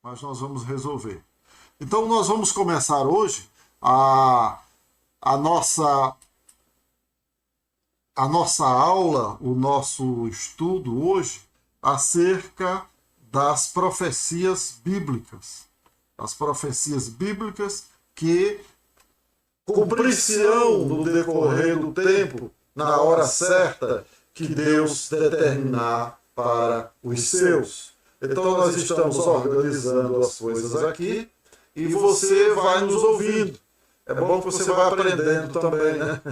Mas nós vamos resolver. Então nós vamos começar hoje a nossa aula, o nosso estudo hoje acerca das profecias bíblicas. As profecias bíblicas que cumprir-se-ão no decorrer do tempo, na hora certa que Deus determinar para os seus. Então nós estamos organizando as coisas aqui e você vai nos ouvindo. É bom que você vá aprendendo também, né?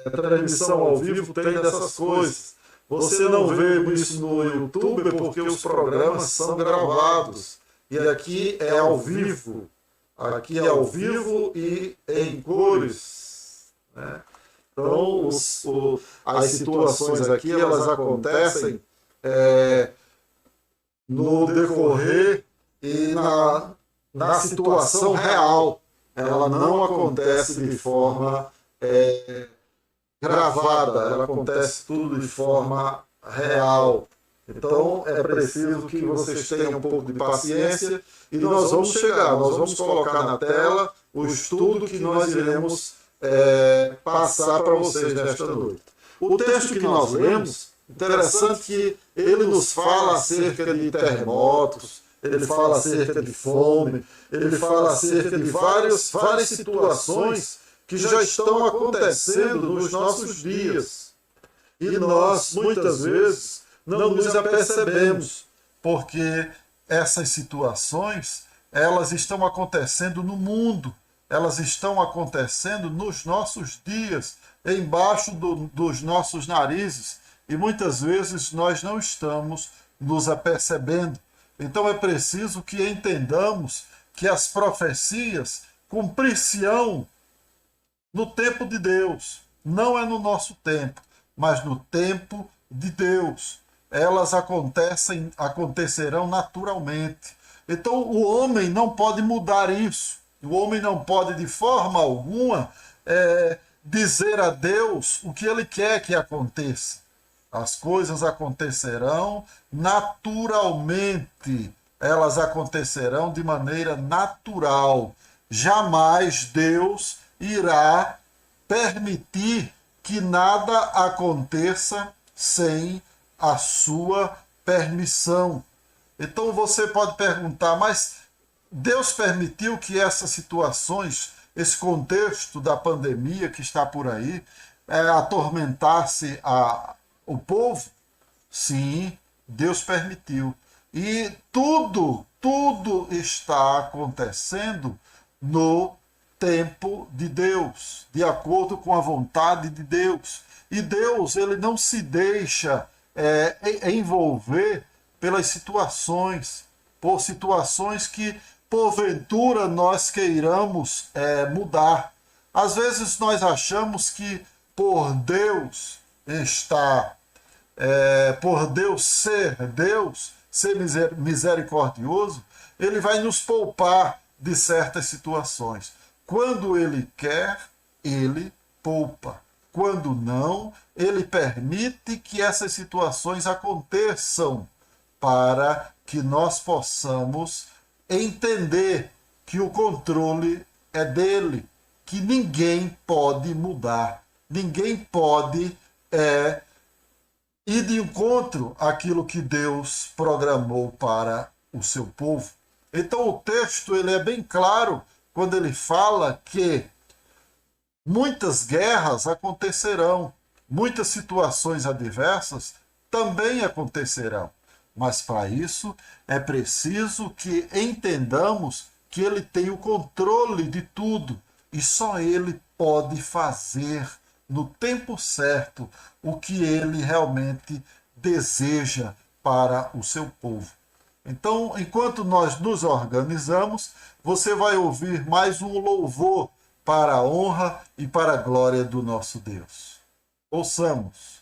A transmissão ao vivo tem dessas coisas. Você não vê isso no YouTube porque os programas são gravados. E aqui é ao vivo. Aqui é ao vivo e em cores, né? Então as situações aqui elas acontecem no decorrer e na situação real. Ela não acontece de forma gravada, ela acontece tudo de forma real. Então é preciso que vocês tenham um pouco de paciência e nós vamos chegar, nós vamos colocar na tela o estudo que nós iremos passar para vocês nesta noite. O texto que nós lemos, interessante que ele nos fala acerca de terremotos, ele fala acerca de fome, ele fala acerca de várias situações que já estão acontecendo nos nossos dias. E nós, muitas vezes, não nos apercebemos, porque essas situações, elas estão acontecendo no mundo, elas estão acontecendo nos nossos dias, embaixo dos nossos narizes, e muitas vezes nós não estamos nos apercebendo. Então é preciso que entendamos que as profecias cumprir-se-ão no tempo de Deus. Não é no nosso tempo, mas no tempo de Deus. Elas acontecerão naturalmente. Então o homem não pode mudar isso. O homem não pode de forma alguma dizer a Deus o que ele quer que aconteça. As coisas acontecerão naturalmente. Elas acontecerão de maneira natural. Jamais Deus irá permitir que nada aconteça sem a sua permissão. Então você pode perguntar, mas Deus permitiu que essas situações, esse contexto da pandemia que está por aí, atormentasse o povo? Sim, Deus permitiu. E tudo está acontecendo no tempo de Deus, de acordo com a vontade de Deus. E Deus, ele não se deixa envolver pelas situações, por situações que porventura nós queiramos mudar. Às vezes nós achamos que por Deus por Deus ser misericordioso, ele vai nos poupar de certas situações. Quando ele quer, ele poupa. Quando não, ele permite que essas situações aconteçam para que nós possamos entender que o controle é dele, que ninguém pode mudar, ninguém pode ir de encontro àquilo que Deus programou para o seu povo. Então o texto ele é bem claro quando ele fala que muitas guerras acontecerão, muitas situações adversas também acontecerão. Mas para isso é preciso que entendamos que ele tem o controle de tudo e só ele pode fazer no tempo certo o que ele realmente deseja para o seu povo. Então, enquanto nós nos organizamos, você vai ouvir mais um louvor para a honra e para a glória do nosso Deus. Ouçamos.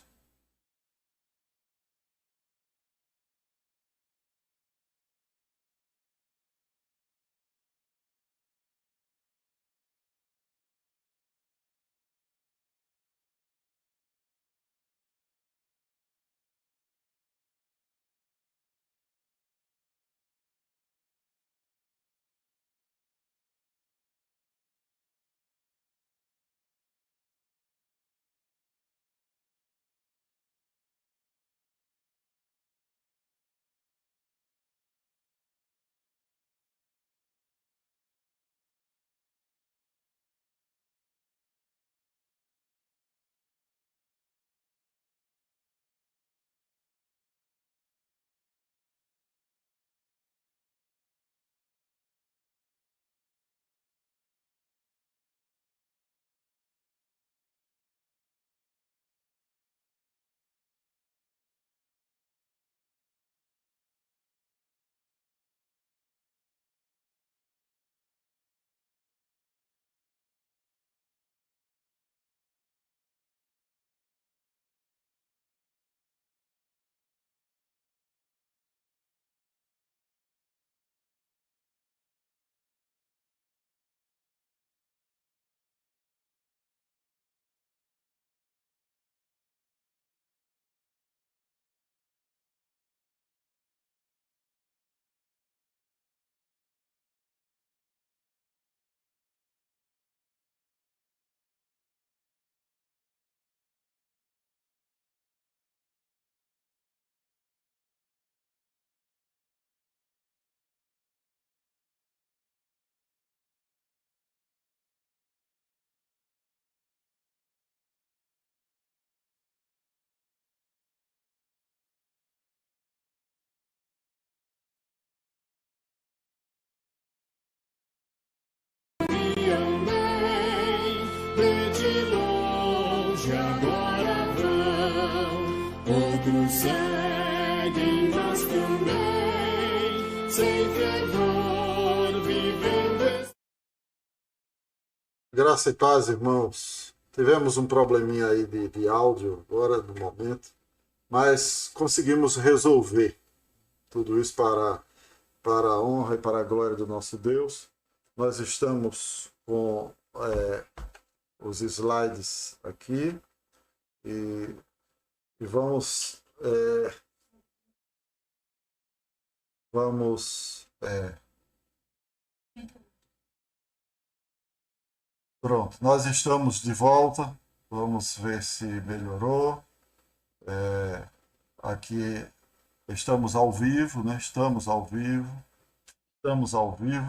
Outros seguem, nós também, sem temor, vivendo. Graça e paz, irmãos. Tivemos um probleminha aí de áudio agora no momento, mas conseguimos resolver tudo isso para a honra e para a glória do nosso Deus. Nós estamos com os slides aqui e vamos pronto, nós estamos de volta. Vamos ver se melhorou. Aqui estamos ao vivo, né? Estamos ao vivo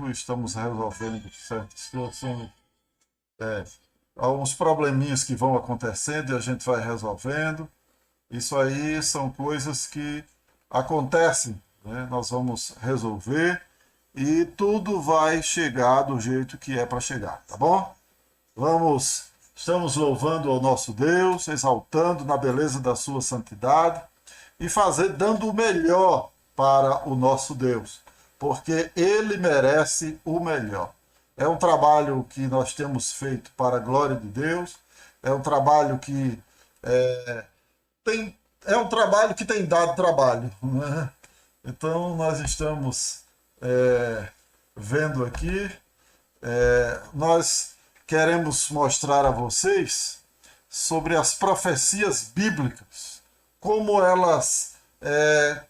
e estamos resolvendo certas situações. Há uns probleminhas que vão acontecendo e a gente vai resolvendo. Isso aí são coisas que acontecem, né? Nós vamos resolver e tudo vai chegar do jeito que é para chegar, tá bom? Estamos louvando ao nosso Deus, exaltando na beleza da sua santidade e dando o melhor para o nosso Deus, porque Ele merece o melhor. É um trabalho que nós temos feito para a glória de Deus, é um trabalho que tem dado trabalho, né? Então nós estamos vendo aqui, nós queremos mostrar a vocês sobre as profecias bíblicas, como elas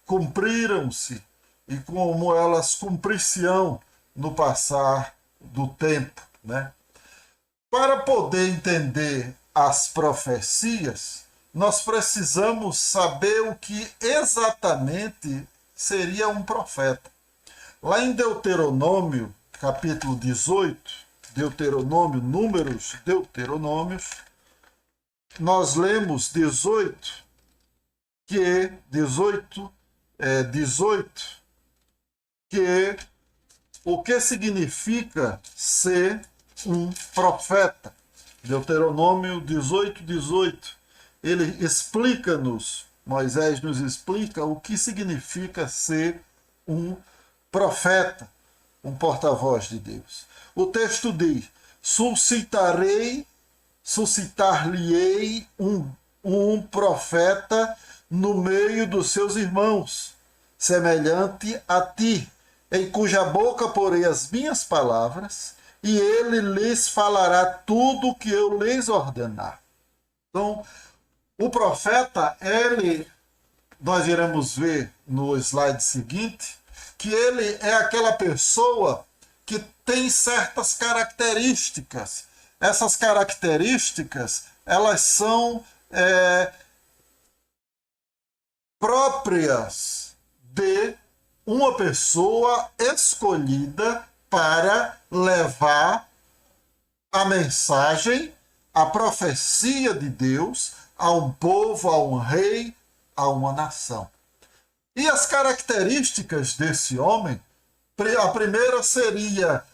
cumpriram-se e como elas cumprir-se-ão no passar do tempo, né? Para poder entender as profecias, nós precisamos saber o que exatamente seria um profeta. Lá em Deuteronômio, capítulo 18, Deuteronômio, Números, Deuteronômios, nós lemos 18, que o que significa ser um profeta. Deuteronômio 18, 18. Ele explica-nos, Moisés nos explica o que significa ser um profeta, um porta-voz de Deus. O texto diz: suscitar-lhe-ei um profeta no meio dos seus irmãos, semelhante a ti, em cuja boca porei as minhas palavras, e ele lhes falará tudo o que eu lhes ordenar. Então, o profeta, nós iremos ver no slide seguinte, que ele é aquela pessoa que tem certas características. Essas características, elas são próprias de uma pessoa escolhida para levar a mensagem, a profecia de Deus a um povo, a um rei, a uma nação. E as características desse homem, a primeira seria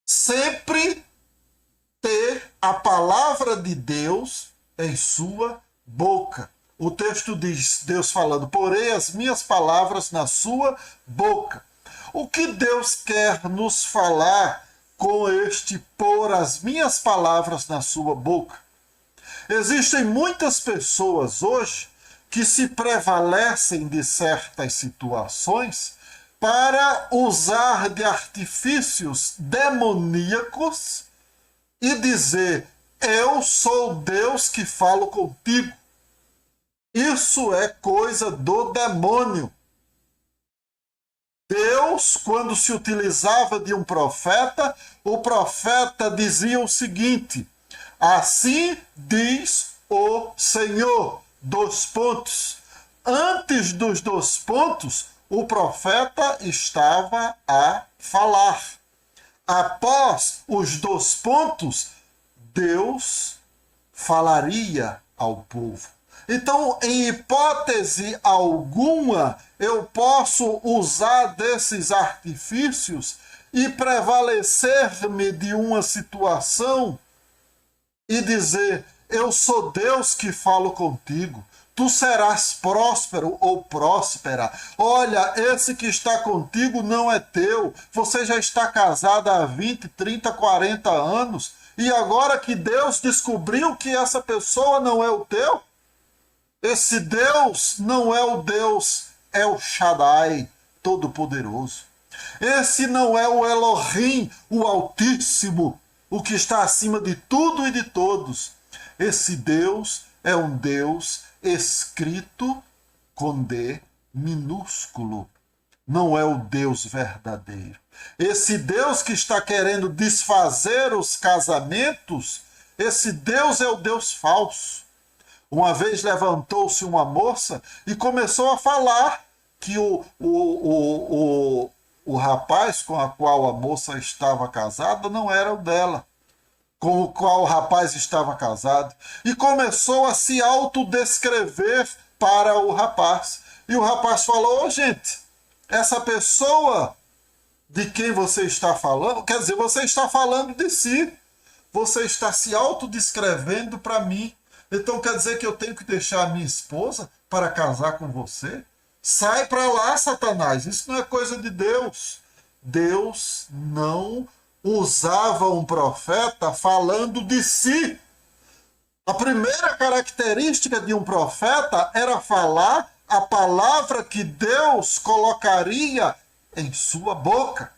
sempre ter a palavra de Deus em sua boca. O texto diz, Deus falando, porei as minhas palavras na sua boca. O que Deus quer nos falar com este pôr as minhas palavras na sua boca? Existem muitas pessoas hoje que se prevalecem de certas situações para usar de artifícios demoníacos e dizer: eu sou Deus que falo contigo. Isso é coisa do demônio. Deus, quando se utilizava de um profeta, o profeta dizia o seguinte: assim diz o Senhor. Dois pontos. Antes dos dois pontos, o profeta estava a falar. Após os dois pontos, Deus falaria ao povo. Então, em hipótese alguma, eu posso usar desses artifícios e prevalecer-me de uma situação e dizer: eu sou Deus que falo contigo. Tu serás próspero ou próspera. Olha, esse que está contigo não é teu. Você já está casada há 20, 30, 40 anos. E agora que Deus descobriu que essa pessoa não é o teu, esse Deus não é o Deus El Shaddai, Todo-Poderoso. Esse não é o Elohim, o Altíssimo, o que está acima de tudo e de todos. Esse Deus é um Deus escrito com D minúsculo. Não é o Deus verdadeiro. Esse Deus que está querendo desfazer os casamentos, esse Deus é o Deus falso. Uma vez levantou-se uma moça e começou a falar que o rapaz com a qual a moça estava casada não era o dela, com o qual o rapaz estava casado. E começou a se autodescrever para o rapaz. E o rapaz falou: gente, essa pessoa de quem você está falando, quer dizer, você está falando de si. Você está se autodescrevendo para mim. Então quer dizer que eu tenho que deixar a minha esposa para casar com você? Sai para lá, Satanás. Isso não é coisa de Deus. Deus não usava um profeta falando de si. A primeira característica de um profeta era falar a palavra que Deus colocaria em sua boca.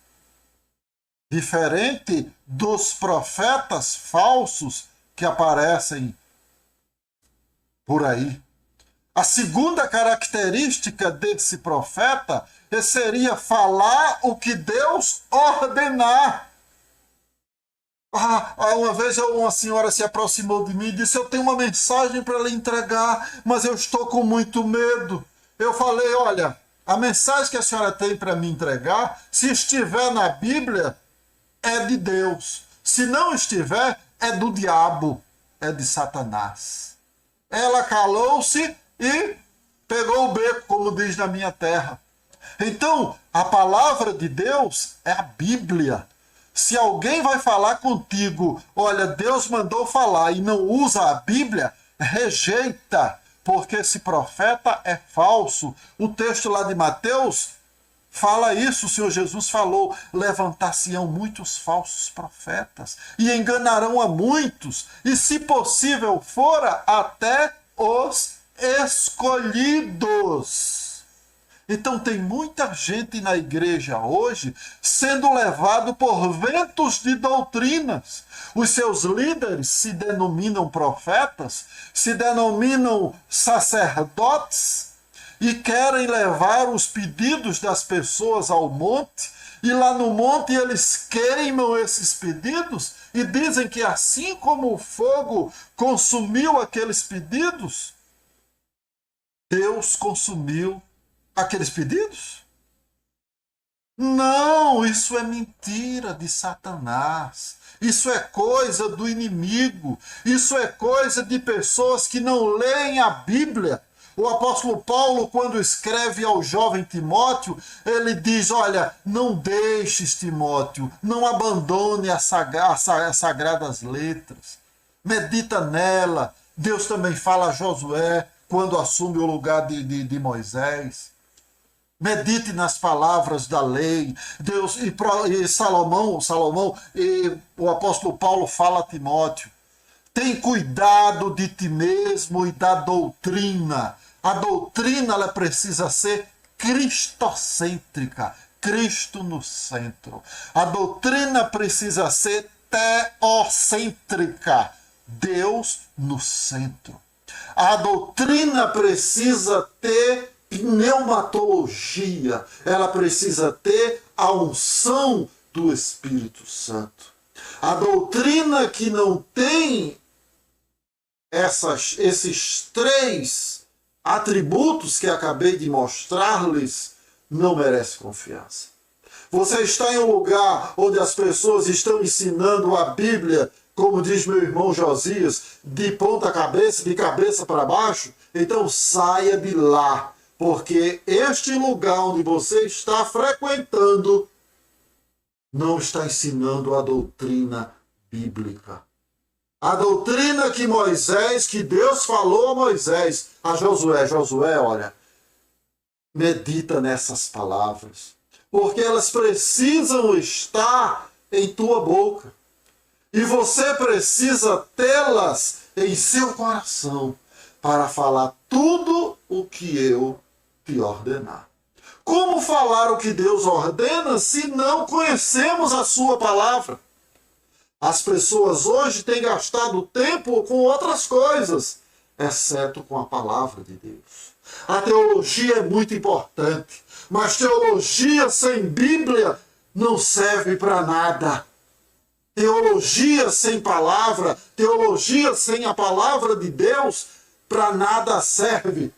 Diferente dos profetas falsos que aparecem por aí. A segunda característica desse profeta seria falar o que Deus ordenar. Uma vez uma senhora se aproximou de mim e disse: eu tenho uma mensagem para lhe entregar, mas eu estou com muito medo. Eu falei: olha, a mensagem que a senhora tem para me entregar, se estiver na Bíblia, é de Deus. Se não estiver, é do diabo, é de Satanás. Ela calou-se e pegou o beco, como diz na minha terra. Então, a palavra de Deus é a Bíblia. Se alguém vai falar contigo, olha, Deus mandou falar e não usa a Bíblia, rejeita, porque esse profeta é falso. O texto lá de Mateus fala isso, o Senhor Jesus falou: levantar-se-ão muitos falsos profetas e enganarão a muitos, e se possível fora, até os escolhidos. Então tem muita gente na igreja hoje sendo levado por ventos de doutrinas. Os seus líderes se denominam profetas, se denominam sacerdotes e querem levar os pedidos das pessoas ao monte. E lá no monte eles queimam esses pedidos e dizem que assim como o fogo consumiu aqueles pedidos, Deus consumiu aqueles pedidos? Não, isso é mentira de Satanás. Isso é coisa do inimigo. Isso é coisa de pessoas que não leem a Bíblia. O apóstolo Paulo, quando escreve ao jovem Timóteo, ele diz: olha, não deixes, Timóteo, não abandone as sagradas letras. Medita nela. Deus também fala a Josué, quando assume o lugar de Moisés. Medite nas palavras da lei. Deus e Salomão e o apóstolo Paulo fala a Timóteo: tem cuidado de ti mesmo e da doutrina. A doutrina ela precisa ser cristocêntrica, Cristo no centro. A doutrina precisa ser teocêntrica, Deus no centro. A doutrina precisa ter pneumatologia, ela precisa ter a unção do Espírito Santo. A doutrina que não tem esses três atributos que acabei de mostrar-lhes não merece confiança. Você está em um lugar onde as pessoas estão ensinando a Bíblia, como diz meu irmão Josias, de ponta cabeça, de cabeça para baixo, então saia de lá. Porque este lugar onde você está frequentando não está ensinando a doutrina bíblica. A doutrina que Deus falou a Moisés, a Josué. Josué, olha, medita nessas palavras, porque elas precisam estar em tua boca. E você precisa tê-las em seu coração para falar tudo o que eu te ordenar. Como falar o que Deus ordena se não conhecemos a sua palavra? As pessoas hoje têm gastado tempo com outras coisas, exceto com a palavra de Deus. A teologia é muito importante, mas teologia sem Bíblia não serve para nada. Teologia sem palavra, teologia sem a palavra de Deus, para nada serve.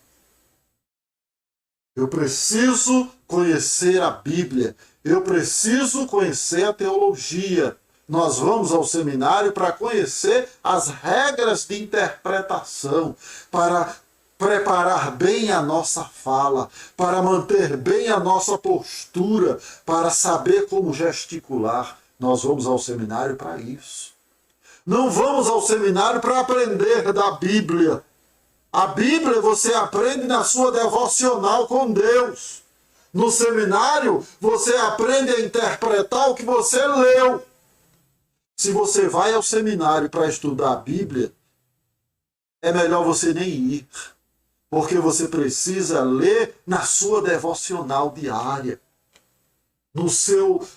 Eu preciso conhecer a Bíblia. Eu preciso conhecer a teologia. Nós vamos ao seminário para conhecer as regras de interpretação, para preparar bem a nossa fala, para manter bem a nossa postura, para saber como gesticular. Nós vamos ao seminário para isso. Não vamos ao seminário para aprender da Bíblia. A Bíblia você aprende na sua devocional com Deus. No seminário você aprende a interpretar o que você leu. Se você vai ao seminário para estudar a Bíblia, é melhor você nem ir. Porque você precisa ler na sua devocional diária. No seu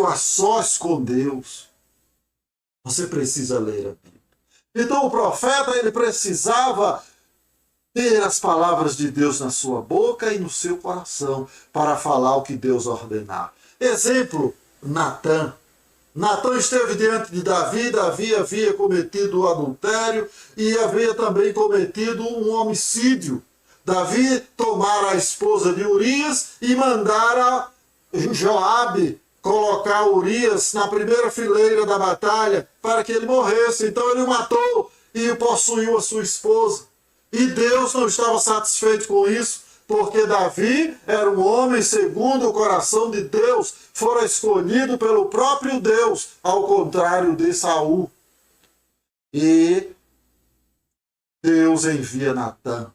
a sós com Deus. Você precisa ler a Bíblia. Então o profeta ele precisava ter as palavras de Deus na sua boca e no seu coração para falar o que Deus ordenar. Exemplo, Natã. Natã esteve diante de Davi. Davi havia cometido o adultério e havia também cometido um homicídio. Davi tomara a esposa de Urias e mandara Joabe colocar Urias na primeira fileira da batalha para que ele morresse. Então ele o matou e possuiu a sua esposa. E Deus não estava satisfeito com isso, porque Davi era um homem segundo o coração de Deus, fora escolhido pelo próprio Deus, ao contrário de Saul. E Deus envia Natã.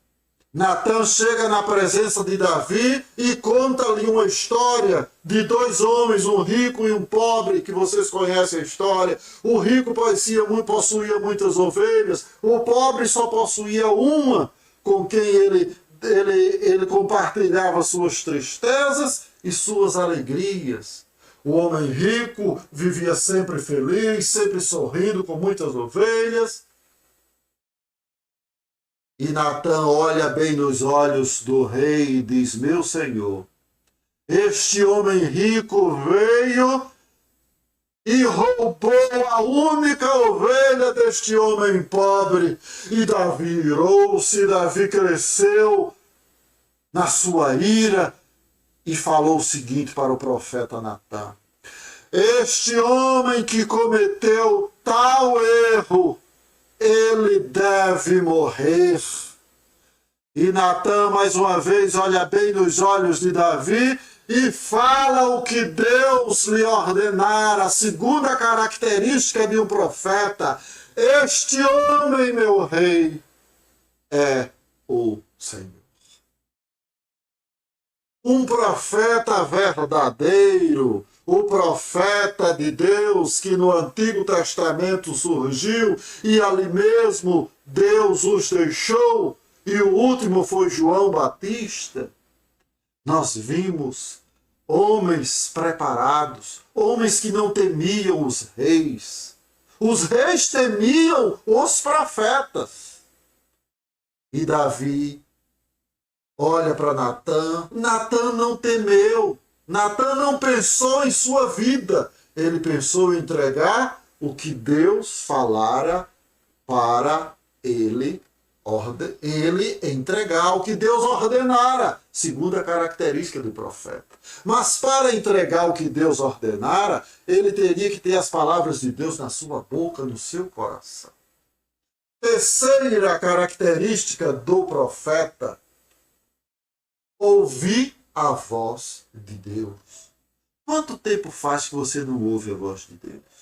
Natã chega na presença de Davi e conta-lhe uma história de dois homens, um rico e um pobre, que vocês conhecem a história. O rico possuía muitas ovelhas, o pobre só possuía uma, com quem ele compartilhava suas tristezas e suas alegrias. O homem rico vivia sempre feliz, sempre sorrindo, com muitas ovelhas. E Natã olha bem nos olhos do rei e diz: meu senhor, este homem rico veio e roubou a única ovelha deste homem pobre. E Davi irou-se, Davi cresceu na sua ira e falou o seguinte para o profeta Natã: este homem que cometeu tal erro, ele deve morrer. E Natã, mais uma vez, olha bem nos olhos de Davi e fala o que Deus lhe ordenara, a segunda característica de um profeta: este homem, meu rei, é o Senhor. Um profeta verdadeiro, o profeta de Deus que no Antigo Testamento surgiu e ali mesmo Deus os deixou, e o último foi João Batista. Nós vimos homens preparados, homens que não temiam os reis. Os reis temiam os profetas. E Davi olha para Natã. Natã não temeu. Natã não pensou em sua vida. Ele pensou em entregar o que Deus falara para ele entregar o que Deus ordenara, segunda característica do profeta. Mas para entregar o que Deus ordenara, ele teria que ter as palavras de Deus na sua boca, no seu coração. Terceira característica do profeta: ouvir a voz de Deus. Quanto tempo faz que você não ouve a voz de Deus?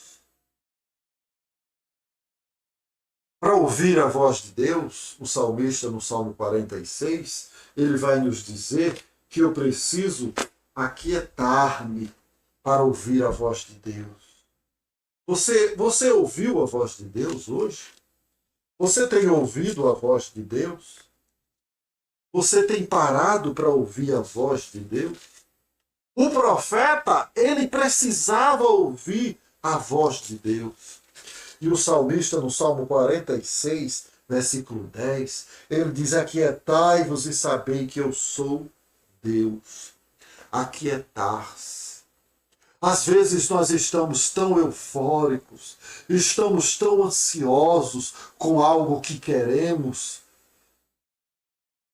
Para ouvir a voz de Deus, o salmista no Salmo 46, ele vai nos dizer que eu preciso aquietar-me para ouvir a voz de Deus. Você ouviu a voz de Deus hoje? Você tem ouvido a voz de Deus? Você tem parado para ouvir a voz de Deus? O profeta, ele precisava ouvir a voz de Deus. E o salmista, no Salmo 46, versículo 10, ele diz: aquietai-vos e sabei que eu sou Deus. Aquietar-se. Às vezes nós estamos tão eufóricos, estamos tão ansiosos com algo que queremos.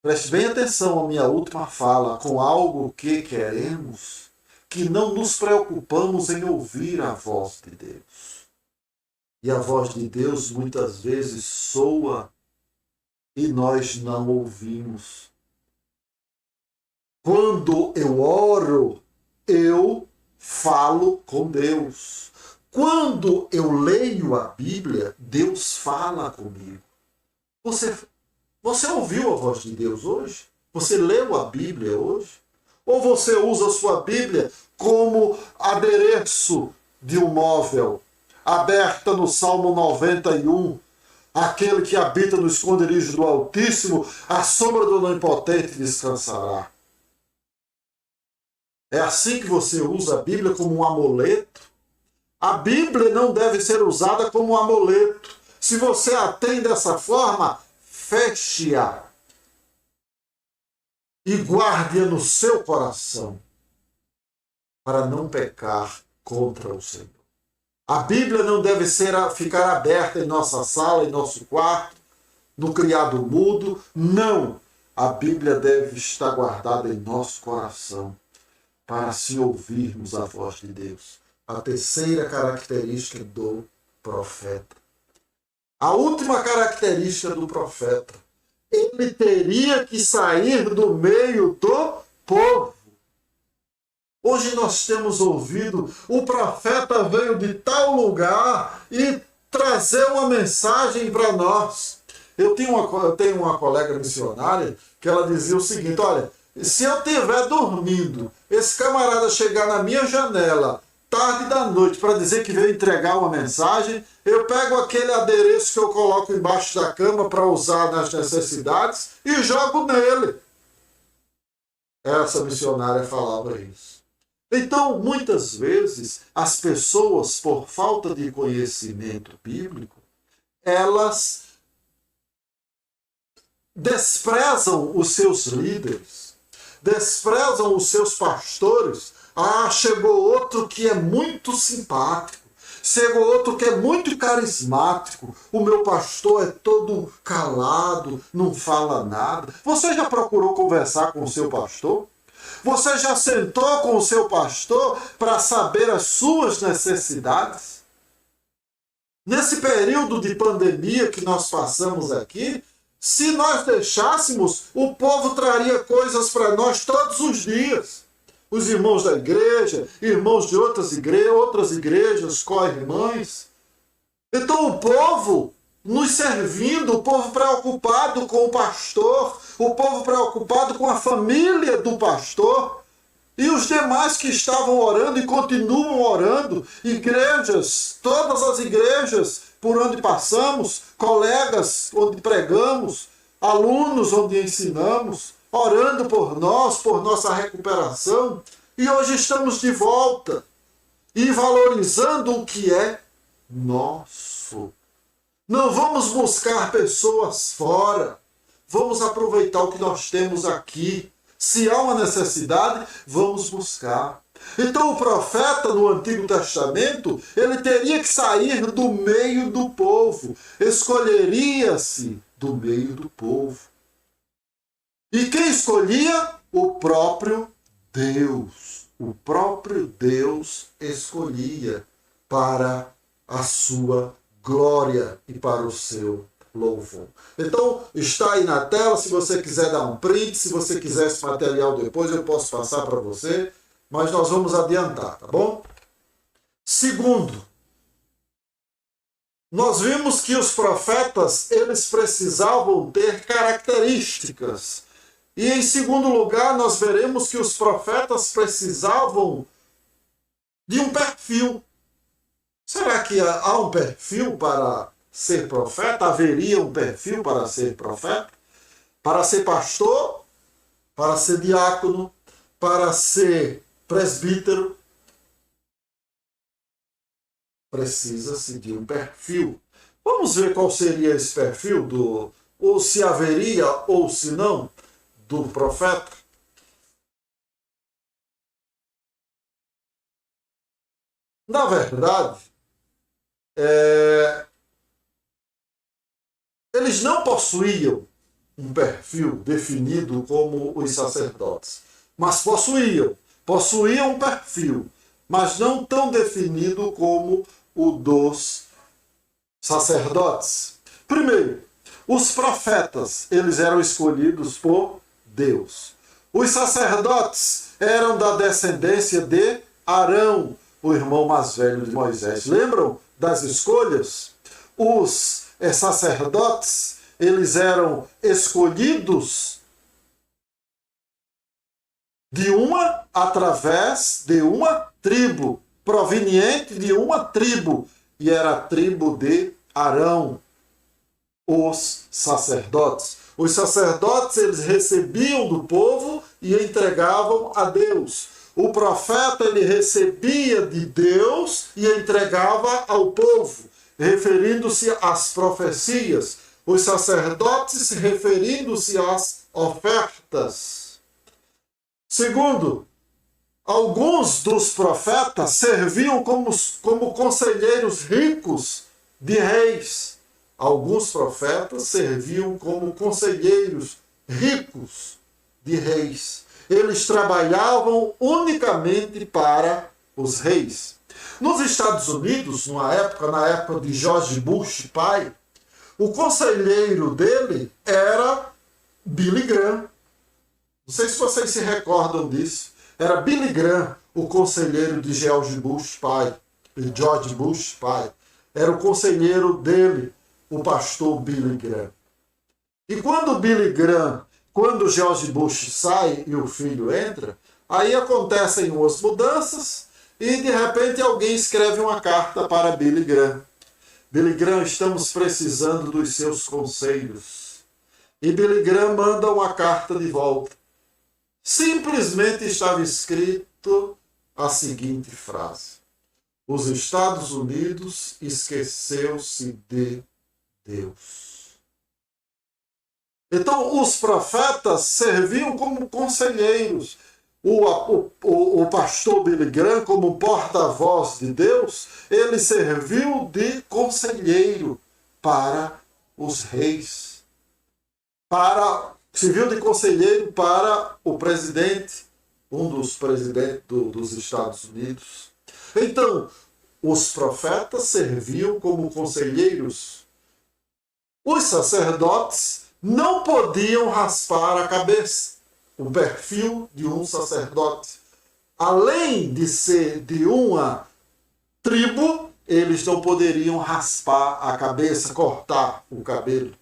Preste bem atenção à minha última fala: com algo que queremos, que não nos preocupamos em ouvir a voz de Deus. E a voz de Deus muitas vezes soa e nós não ouvimos. Quando eu oro, eu falo com Deus. Quando eu leio a Bíblia, Deus fala comigo. Você ouviu a voz de Deus hoje? Você leu a Bíblia hoje? Ou você usa a sua Bíblia como adereço de um móvel, aberta no Salmo 91, aquele que habita no esconderijo do Altíssimo, a sombra do Onipotente descansará. É assim que você usa a Bíblia, como um amuleto? A Bíblia não deve ser usada como um amuleto. Se você a tem dessa forma, feche-a e guarde-a no seu coração para não pecar contra o Senhor. A Bíblia não deve ficar aberta em nossa sala, em nosso quarto, no criado mudo. Não! A Bíblia deve estar guardada em nosso coração, para assim ouvirmos a voz de Deus. A terceira característica do profeta. A última característica do profeta. Ele teria que sair do meio do povo. Hoje nós temos ouvido, o profeta veio de tal lugar e trazer uma mensagem para nós. Eu tenho uma colega missionária que ela dizia o seguinte: olha, se eu estiver dormindo, esse camarada chegar na minha janela tarde da noite para dizer que veio entregar uma mensagem, eu pego aquele adereço que eu coloco embaixo da cama para usar nas necessidades e jogo nele. Essa missionária falava isso. Então, muitas vezes, as pessoas, por falta de conhecimento bíblico, elas desprezam os seus líderes, desprezam os seus pastores. Ah, chegou outro que é muito simpático, chegou outro que é muito carismático, o meu pastor é todo calado, não fala nada. Você já procurou conversar com o seu pastor? Você já sentou com o seu pastor para saber as suas necessidades? Nesse período de pandemia que nós passamos aqui, se nós deixássemos, o povo traria coisas para nós todos os dias. Os irmãos da igreja, irmãos de outras igrejas, co-irmãs. Então o povo nos servindo, o povo preocupado com o pastor, o povo preocupado com a família do pastor, e os demais que estavam orando e continuam orando, igrejas, todas as igrejas por onde passamos, colegas onde pregamos, alunos onde ensinamos, orando por nós, por nossa recuperação, e hoje estamos de volta e valorizando o que é nosso. Não vamos buscar pessoas fora. Vamos aproveitar o que nós temos aqui. Se há uma necessidade, vamos buscar. Então o profeta no Antigo Testamento, ele teria que sair do meio do povo. Escolheria-se do meio do povo. E quem escolhia? O próprio Deus. O próprio Deus escolhia para a sua glória e para o seu louvor. Então, está aí na tela, se você quiser dar um print, se você quiser esse material depois, eu posso passar para você, mas nós vamos adiantar, tá bom? Segundo, nós vimos que os profetas, eles precisavam ter características. E em segundo lugar, nós veremos que os profetas precisavam de um perfil. Será que há um perfil para ser profeta? Haveria um perfil para ser profeta? Para ser pastor? Para ser diácono? Para ser presbítero? Precisa-se de um perfil. Vamos ver qual seria esse perfil, ou se haveria ou se não, do profeta. Na verdade, eles não possuíam um perfil definido como os sacerdotes, mas possuíam um perfil, mas não tão definido como o dos sacerdotes. Primeiro, os profetas, eles eram escolhidos por Deus. Os sacerdotes eram da descendência de Arão, o irmão mais velho de Moisés. Lembram das escolhas? Os sacerdotes, eles eram escolhidos através de uma tribo, proveniente de uma tribo, e era a tribo de Arão, os sacerdotes. Os sacerdotes, eles recebiam do povo e entregavam a Deus. O profeta, ele recebia de Deus e entregava ao povo, referindo-se às profecias. Os sacerdotes, referindo-se às ofertas. Segundo, Alguns dos profetas serviam como conselheiros ricos de reis. Alguns profetas serviam como conselheiros ricos de reis. Eles trabalhavam unicamente para os reis. Nos Estados Unidos, na época de George Bush pai, o conselheiro dele era Billy Graham. Não sei se vocês se recordam disso. Era Billy Graham, o conselheiro de George Bush pai. George Bush pai. Era o conselheiro dele, o pastor Billy Graham. E quando George Bush sai e o filho entra, aí acontecem umas mudanças e de repente alguém escreve uma carta para Billy Graham. Billy Graham, estamos precisando dos seus conselhos. E Billy Graham manda uma carta de volta. Simplesmente estava escrito a seguinte frase: os Estados Unidos esqueceu-se de Deus. Então, os profetas serviam como conselheiros. O pastor Billy Graham, como porta-voz de Deus, ele serviu de conselheiro para os reis. Serviu de conselheiro para o presidente, um dos presidentes dos Estados Unidos. Então, os profetas serviam como conselheiros. Os sacerdotes não podiam raspar a cabeça. O perfil de um sacerdote, além de ser de uma tribo, eles não poderiam raspar a cabeça, cortar o cabelo.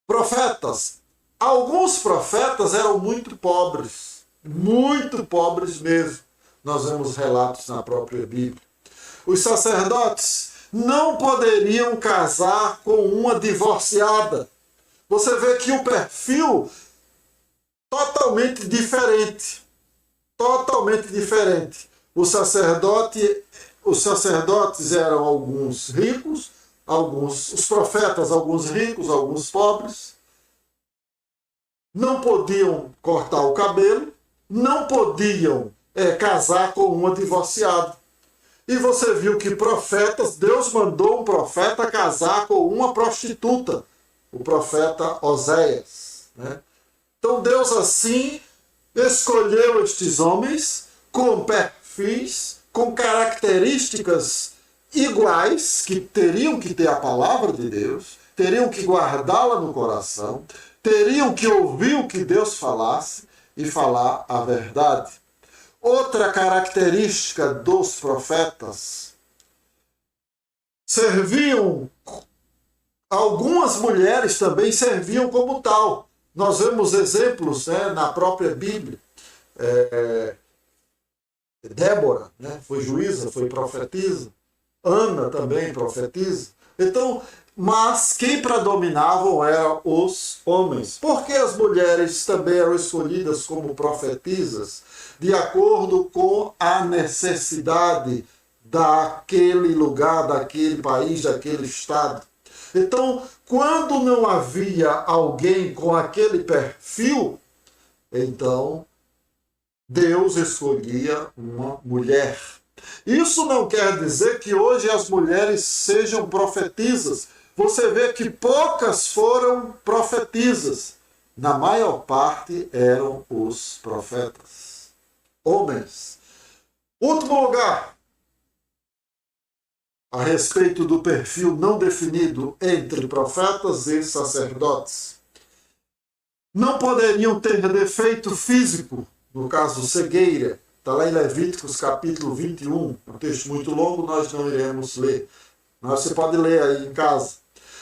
Profetas. Alguns profetas eram muito pobres mesmo. Nós vemos relatos na própria Bíblia. Os sacerdotes não poderiam casar com uma divorciada. Você vê que o perfil totalmente diferente. Totalmente diferente. Os sacerdotes eram alguns ricos, os profetas, alguns ricos, alguns pobres. Não podiam cortar o cabelo, não podiam casar com uma divorciada. E você viu que profetas, Deus mandou um profeta casar com uma prostituta, o profeta Oséias, né? Então Deus assim escolheu estes homens com perfis, com características iguais, que teriam que ter a palavra de Deus, teriam que guardá-la no coração, teriam que ouvir o que Deus falasse e falar a verdade. Outra característica dos profetas: algumas mulheres também serviam como tal. Nós vemos exemplos, né, na própria Bíblia. Débora, né, foi juíza, foi profetisa. Ana também profetiza. Então, mas quem predominavam eram os homens. Porque as mulheres também eram escolhidas como profetisas de acordo com a necessidade daquele lugar, daquele país, daquele estado. Então, quando não havia alguém com aquele perfil, então Deus escolhia uma mulher. Isso não quer dizer que hoje as mulheres sejam profetisas. Você vê que poucas foram profetisas. Na maior parte eram os profetas. Homens. Último lugar, a respeito do perfil não definido entre profetas e sacerdotes. Não poderiam ter defeito físico, no caso cegueira. Está lá em Levíticos capítulo 21, um texto muito longo, nós não iremos ler. Mas você pode ler aí em casa.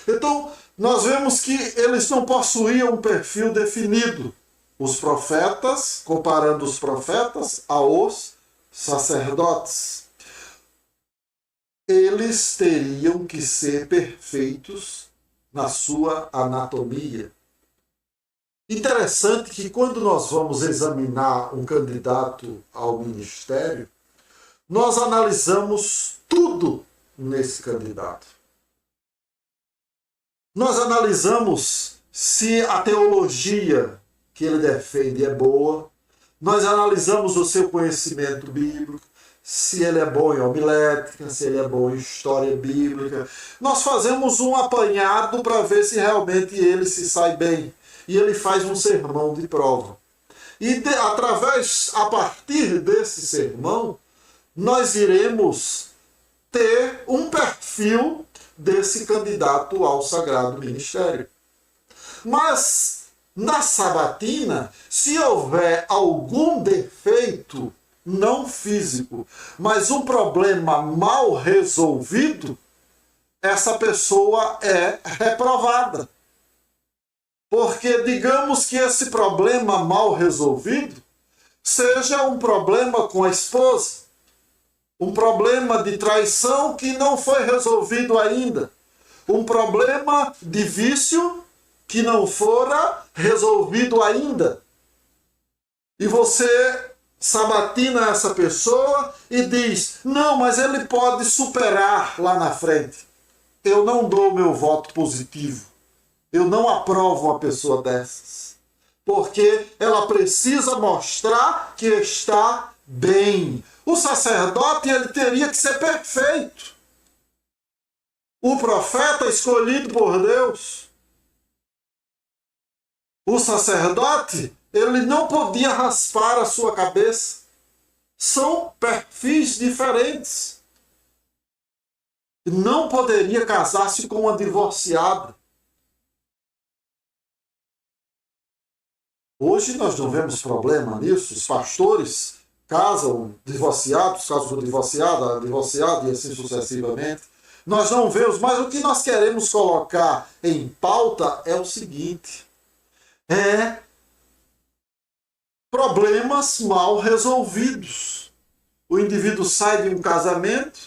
Então, nós vemos que eles não possuíam um perfil definido. Os profetas, comparando os profetas aos sacerdotes, eles teriam que ser perfeitos na sua anatomia. Interessante que quando nós vamos examinar um candidato ao ministério, nós analisamos tudo nesse candidato. Nós analisamos se a teologia que ele defende é boa, nós analisamos o seu conhecimento bíblico, se ele é bom em homilética, se ele é bom em história bíblica. Nós fazemos um apanhado para ver se realmente ele se sai bem. E ele faz um sermão de prova. E a partir desse sermão, nós iremos ter um perfil desse candidato ao sagrado ministério. Mas, na sabatina, se houver algum defeito, não físico, mas um problema mal resolvido, essa pessoa é reprovada. Porque digamos que esse problema mal resolvido seja um problema com a esposa, um problema de traição que não foi resolvido ainda, um problema de vício que não fora resolvido ainda. E você sabatina essa pessoa e diz, não, mas ele pode superar lá na frente. Eu não dou meu voto positivo. Eu não aprovo uma pessoa dessas. Porque ela precisa mostrar que está bem. O sacerdote, ele teria que ser perfeito. O profeta escolhido por Deus. O sacerdote, ele não podia raspar a sua cabeça. São perfis diferentes. Não poderia casar-se com uma divorciada. Hoje nós não vemos problema nisso. Os pastores casam divorciados, casam com divorciada e assim sucessivamente. Nós não vemos, mas o que nós queremos colocar em pauta é o seguinte. Problemas mal resolvidos. O indivíduo sai de um casamento,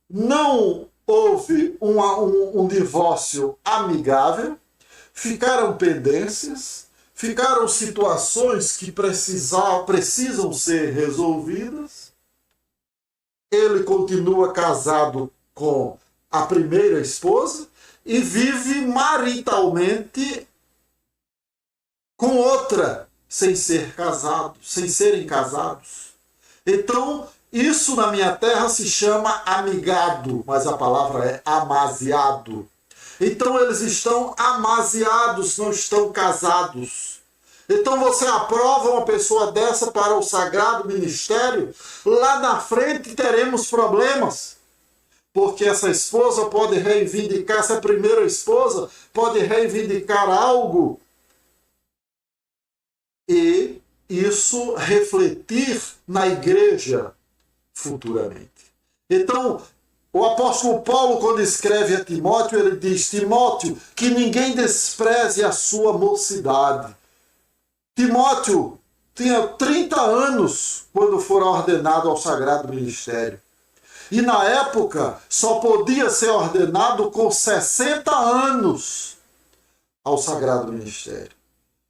não houve um divórcio amigável, ficaram pendências, ficaram situações que precisam ser resolvidas. Ele continua casado com a primeira esposa e vive maritalmente com outra, sem serem casados. Então, isso na minha terra se chama amigado, mas a palavra é amaziado. Então eles estão amaziados, não estão casados. Então você aprova uma pessoa dessa para o sagrado ministério, lá na frente teremos problemas. Porque essa esposa pode reivindicar, essa primeira esposa pode reivindicar algo e isso refletir na igreja futuramente. Então, o apóstolo Paulo, quando escreve a Timóteo, ele diz, Timóteo, que ninguém despreze a sua mocidade. Timóteo tinha 30 anos quando fora ordenado ao sagrado ministério. E na época só podia ser ordenado com 60 anos ao sagrado ministério.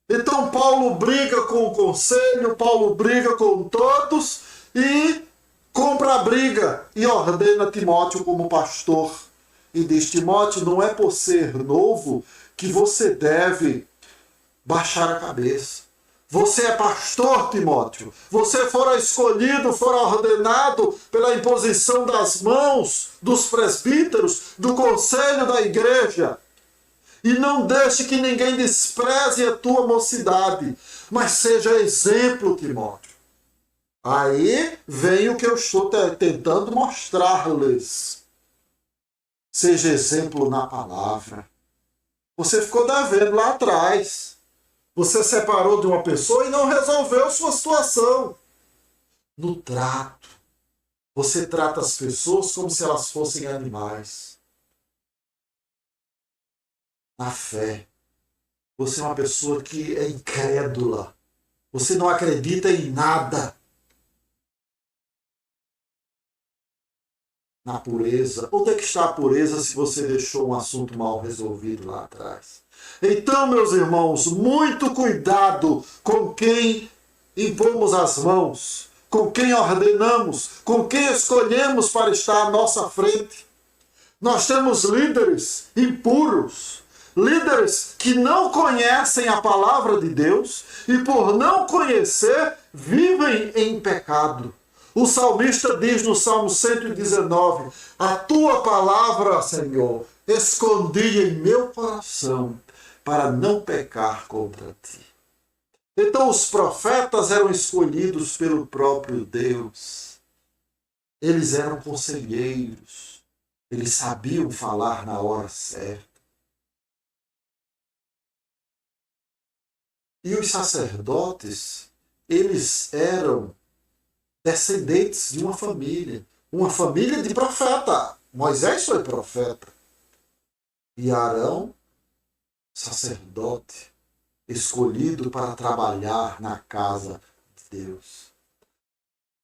Então Paulo briga com o conselho, Paulo briga com todos e compra a briga e ordena Timóteo como pastor. E diz, Timóteo, não é por ser novo que você deve baixar a cabeça. Você é pastor, Timóteo. Você fora escolhido, fora ordenado pela imposição das mãos dos presbíteros, do conselho da igreja. E não deixe que ninguém despreze a tua mocidade, mas seja exemplo, Timóteo. Aí vem o que eu estou tentando mostrar-lhes. Seja exemplo na palavra. Você ficou devendo lá atrás. Você separou de uma pessoa e não resolveu sua situação. No trato. Você trata as pessoas como se elas fossem animais. Na fé. Você é uma pessoa que é incrédula. Você não acredita em nada. Na pureza. Onde é que está a pureza se você deixou um assunto mal resolvido lá atrás? Então, meus irmãos, muito cuidado com quem impomos as mãos, com quem ordenamos, com quem escolhemos para estar à nossa frente. Nós temos líderes impuros, líderes que não conhecem a palavra de Deus e por não conhecer, vivem em pecado. O salmista diz no Salmo 119, a tua palavra, Senhor, escondi em meu coração para não pecar contra ti. Então os profetas eram escolhidos pelo próprio Deus. Eles eram conselheiros. Eles sabiam falar na hora certa. E os sacerdotes, eles eram descendentes de uma família de profeta. Moisés foi profeta. E Arão, sacerdote, escolhido para trabalhar na casa de Deus.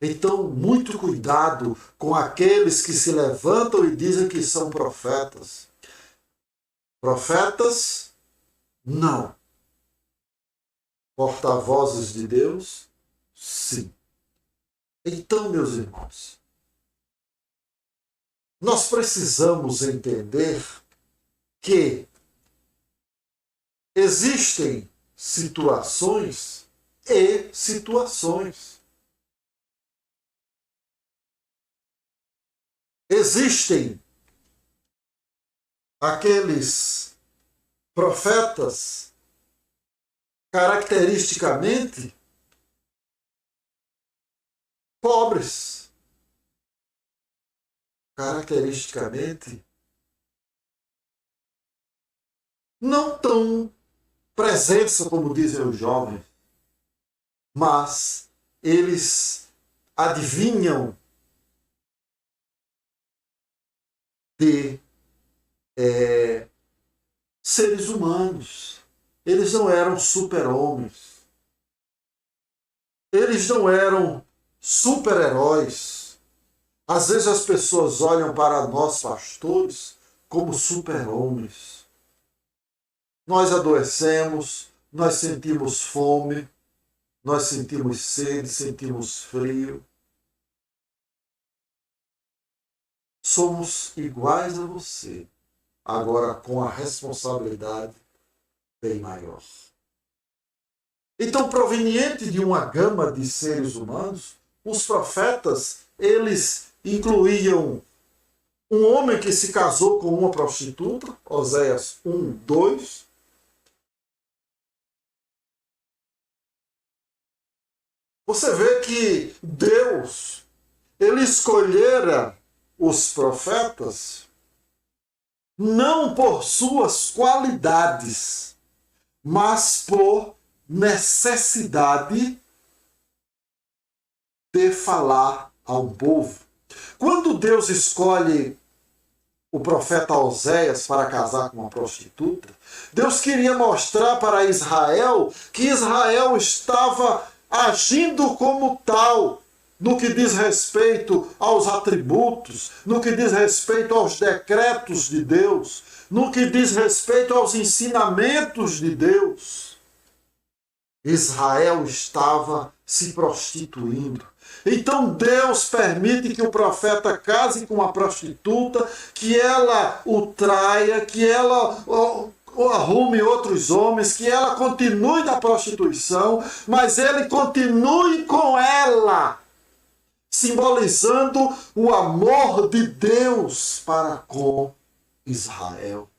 Então, muito cuidado com aqueles que se levantam e dizem que são profetas. Profetas, não. Porta-vozes de Deus, sim. Então, meus irmãos, nós precisamos entender que existem situações e situações. Existem aqueles profetas caracteristicamente pobres, caracteristicamente não tão presença como dizem os jovens, mas eles adivinham de seres humanos. Eles não eram super-homens. Eles não eram super-heróis. Às vezes as pessoas olham para nós, pastores, como super-homens. Nós adoecemos, nós sentimos fome, nós sentimos sede, sentimos frio. Somos iguais a você, agora com a responsabilidade bem maior. Então, proveniente de uma gama de seres humanos, os profetas, eles incluíam um homem que se casou com uma prostituta, Oséias 1, 2. Você vê que Deus, ele escolhera os profetas não por suas qualidades, mas por necessidade de falar ao povo. Quando Deus escolhe o profeta Oséias para casar com uma prostituta, Deus queria mostrar para Israel que Israel estava agindo como tal, no que diz respeito aos atributos, no que diz respeito aos decretos de Deus, no que diz respeito aos ensinamentos de Deus. Israel estava se prostituindo. Então Deus permite que o profeta case com uma prostituta, que ela o traia, que ela arrume outros homens, que ela continue na prostituição, mas ele continue com ela, simbolizando o amor de Deus para com Israel.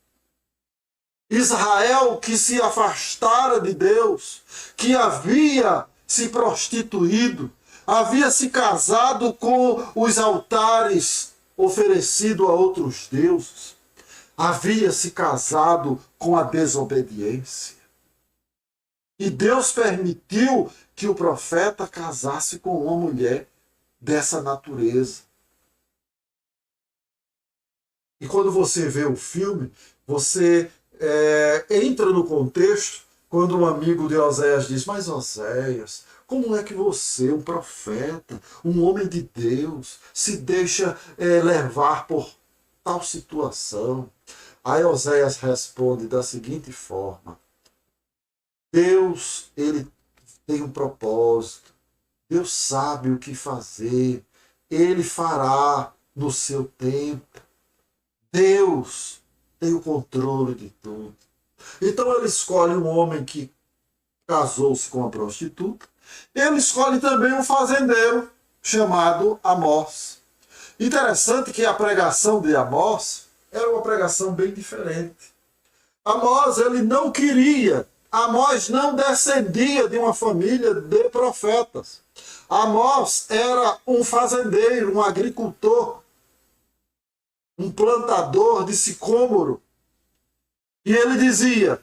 Israel que se afastara de Deus, que havia se prostituído, havia se casado com os altares oferecidos a outros deuses, havia se casado com a desobediência. E Deus permitiu que o profeta casasse com uma mulher dessa natureza. E quando você vê o filme, você entra no contexto quando um amigo de Oséias diz: mas Oséias, como é que você, um profeta, um homem de Deus, se deixa levar por tal situação? Aí Oséias responde da seguinte forma: Deus, ele tem um propósito. Deus sabe o que fazer. Ele fará no seu tempo. Deus tem o controle de tudo. Então ele escolhe um homem que casou-se com uma prostituta. ele escolhe também um fazendeiro chamado Amós. Interessante que a pregação de Amós era uma pregação bem diferente. Amós, ele não queria, Amós não descendia de uma família de profetas. Amós era um fazendeiro, um agricultor, um plantador de sicômoro. E ele dizia: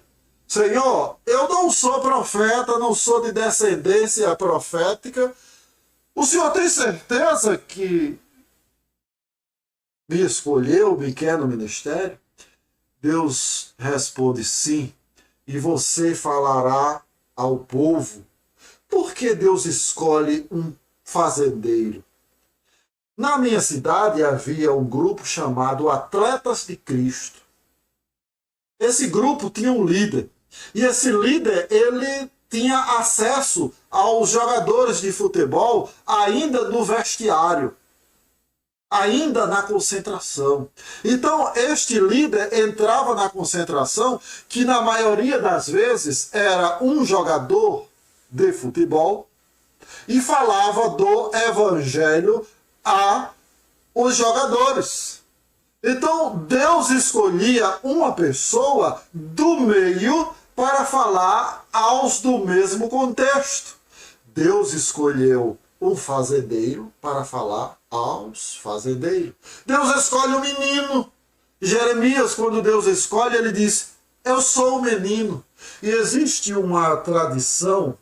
Senhor, eu não sou profeta, não sou de descendência profética. O Senhor tem certeza que me escolheu, me quer no ministério? Deus responde: sim, e você falará ao povo. Por que Deus escolhe um fazendeiro? Na minha cidade havia um grupo chamado Atletas de Cristo. Esse grupo tinha um líder. E esse líder, ele tinha acesso aos jogadores de futebol ainda no vestiário, ainda na concentração. Então, este líder entrava na concentração, que na maioria das vezes era um jogador de futebol, e falava do evangelho a os jogadores. Então, Deus escolhia uma pessoa do meio para falar aos do mesmo contexto. Deus escolheu um fazendeiro para falar aos fazendeiros. Deus escolhe um menino. Jeremias, quando Deus escolhe, ele diz: eu sou o menino. E existe uma tradição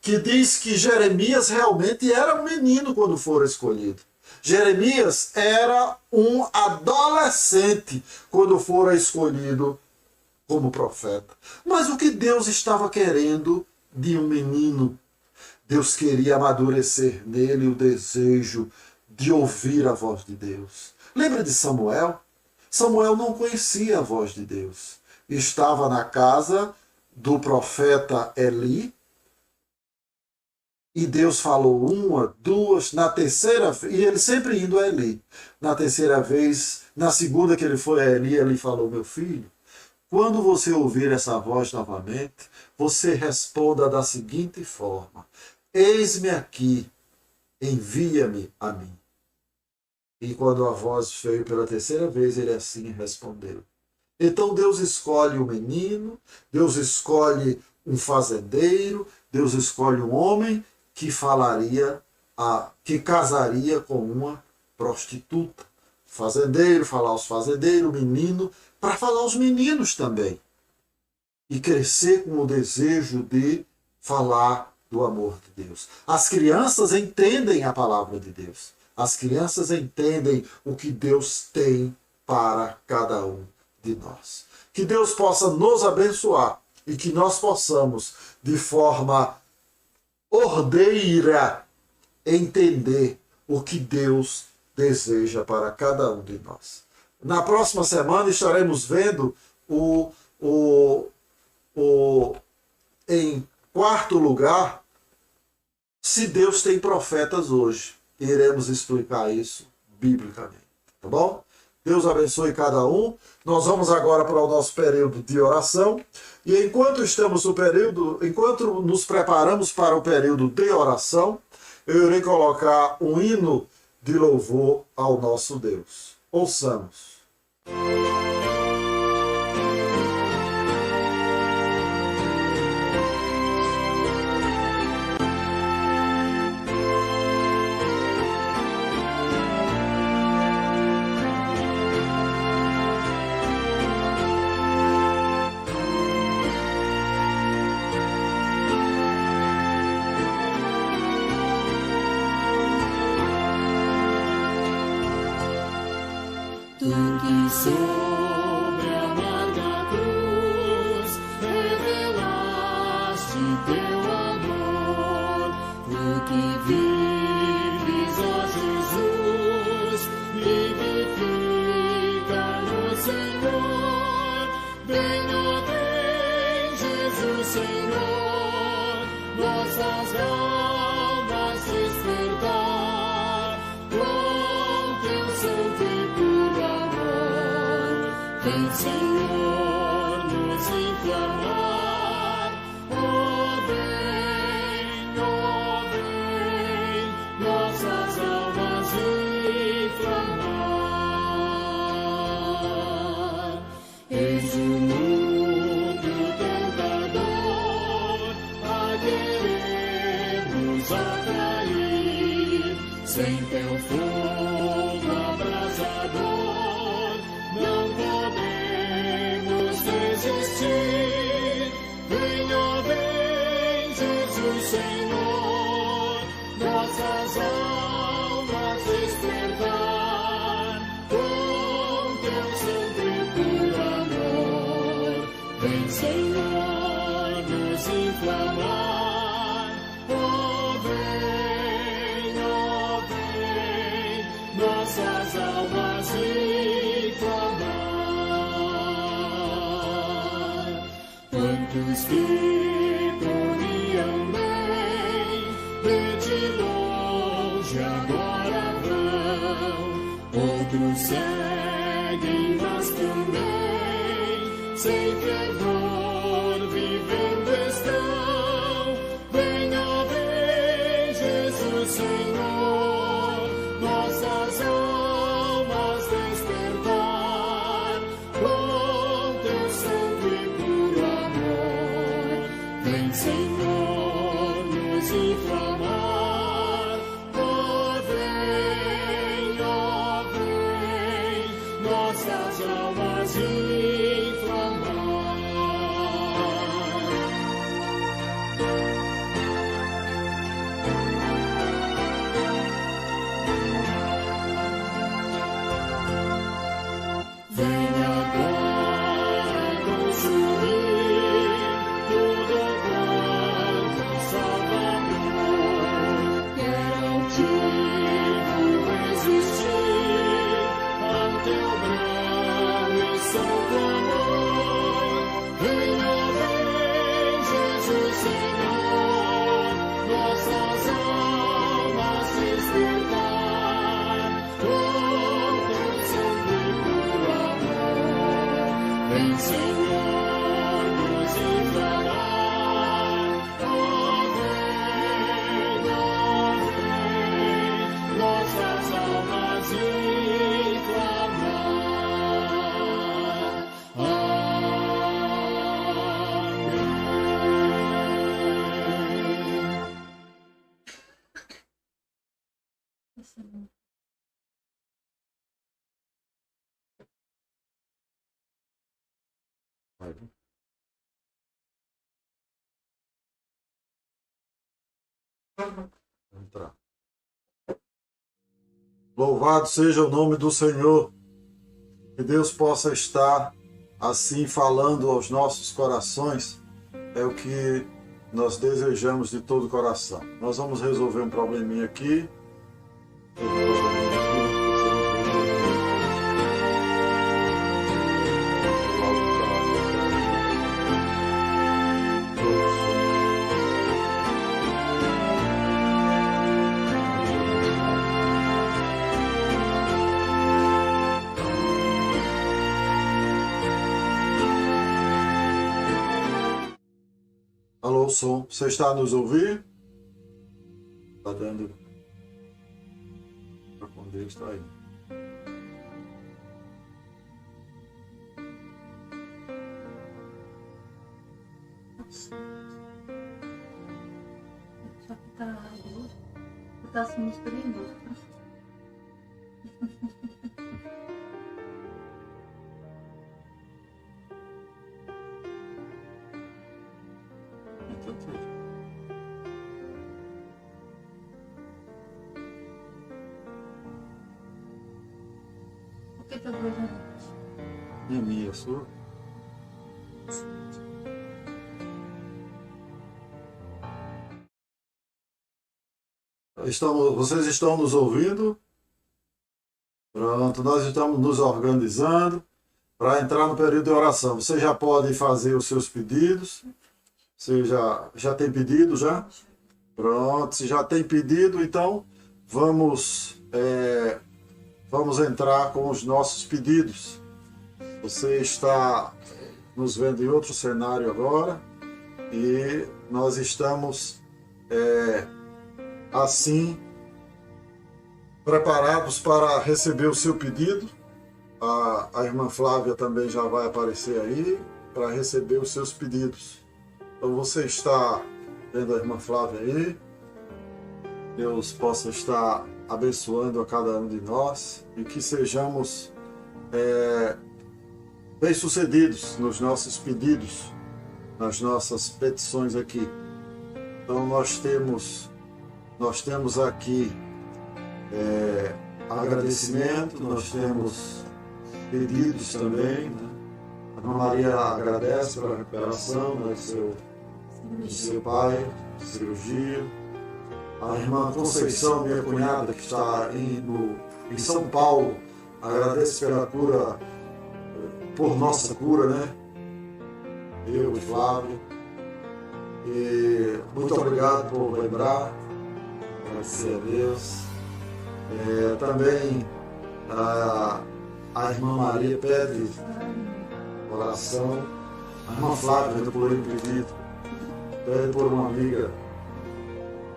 que diz que Jeremias realmente era um menino quando for escolhido. Jeremias era um adolescente quando fora escolhido como profeta. Mas o que Deus estava querendo de um menino? Deus queria amadurecer nele o desejo de ouvir a voz de Deus. Lembra de Samuel? Samuel não conhecia a voz de Deus. Estava na casa do profeta Eli, e Deus falou uma, duas, na terceira vez, e ele sempre indo a Eli. Na terceira vez, na segunda que ele foi a Eli, ele falou: meu filho, quando você ouvir essa voz novamente, você responda da seguinte forma: eis-me aqui, envia-me a mim. E quando a voz veio pela terceira vez, ele assim respondeu. Então Deus escolhe um menino, Deus escolhe um fazendeiro, Deus escolhe um homem que que casaria com uma prostituta. Fazendeiro, falar aos fazendeiros, menino, para falar aos meninos também. E crescer com o desejo de falar do amor de Deus. As crianças entendem a palavra de Deus. As crianças entendem o que Deus tem para cada um de nós. Que Deus possa nos abençoar e que nós possamos, de forma ordeira, entender o que Deus deseja para cada um de nós. Na próxima semana estaremos vendo em quarto lugar, se Deus tem profetas hoje. Iremos explicar isso biblicamente, tá bom? Deus abençoe cada um. Nós vamos agora para o nosso período de oração. E enquanto nos preparamos para o período de oração, eu irei colocar um hino de louvor ao nosso Deus. Ouçamos. Tu que sobre a amarga cruz revelaste teu amor, tu que vives, ó Jesus, vivifica no Senhor. Venha, vem, Jesus Senhor, nossas almas despertar com teu santo e puro amor. Vem, Senhor, nos inflamar, oh, vem, clamar. Oh, vem, nossas almas reclamar. Quantos que corriam bem, de longe agora vão, outros seguem, mas também sem fervor vivendo estão. Venha, vem, Jesus Senhor, nossas almas despertar com teu santo e puro amor. Vem, Senhor, nos inflamar. Oh, vem, nossas almas inflamar. Vem agora consumir tudo quanto Salvador quer altivo resistir ao teu bravo e santo amor. Venha, vem, Jesus Senhor, nossas almas despertar com teu santo e puro amor. Vem, Senhor, nos inflamar. Oh, vem, nossas almas inflamar. Amém. Vai. Entrar. Louvado seja o nome do Senhor. Que Deus possa estar assim falando aos nossos corações. É o que nós desejamos de todo o coração. Nós vamos resolver um probleminha aqui. Alô, som, você está a nos ouvir? Está dando para quando está aí. Só que tá se misturando. O que tá doendo? E a minha, a sua? Vocês estão nos ouvindo? Pronto, nós estamos nos organizando para entrar no período de oração. Você já pode fazer os seus pedidos. Você já tem pedido já? Pronto, se já tem pedido, então vamos entrar com os nossos pedidos. Você está nos vendo em outro cenário agora e nós estamos assim preparados para receber o seu pedido. A irmã Flávia também já vai aparecer aí para receber os seus pedidos. Então você está vendo a irmã Flávia aí. Deus possa estar abençoando a cada um de nós e que sejamos bem-sucedidos nos nossos pedidos, nas nossas petições aqui. Então nós temos aqui agradecimento, nós temos pedidos também, né? A Maria agradece pela recuperação do seu do seu pai, cirurgia. A irmã Conceição, minha cunhada, que está em São Paulo, agradece pela cura, por nossa cura, né? Eu e Flávio. E muito obrigado por lembrar, agradecer a Deus. Também a irmã Maria pede oração. A irmã Flávia, do Plano Pedido, pede por uma amiga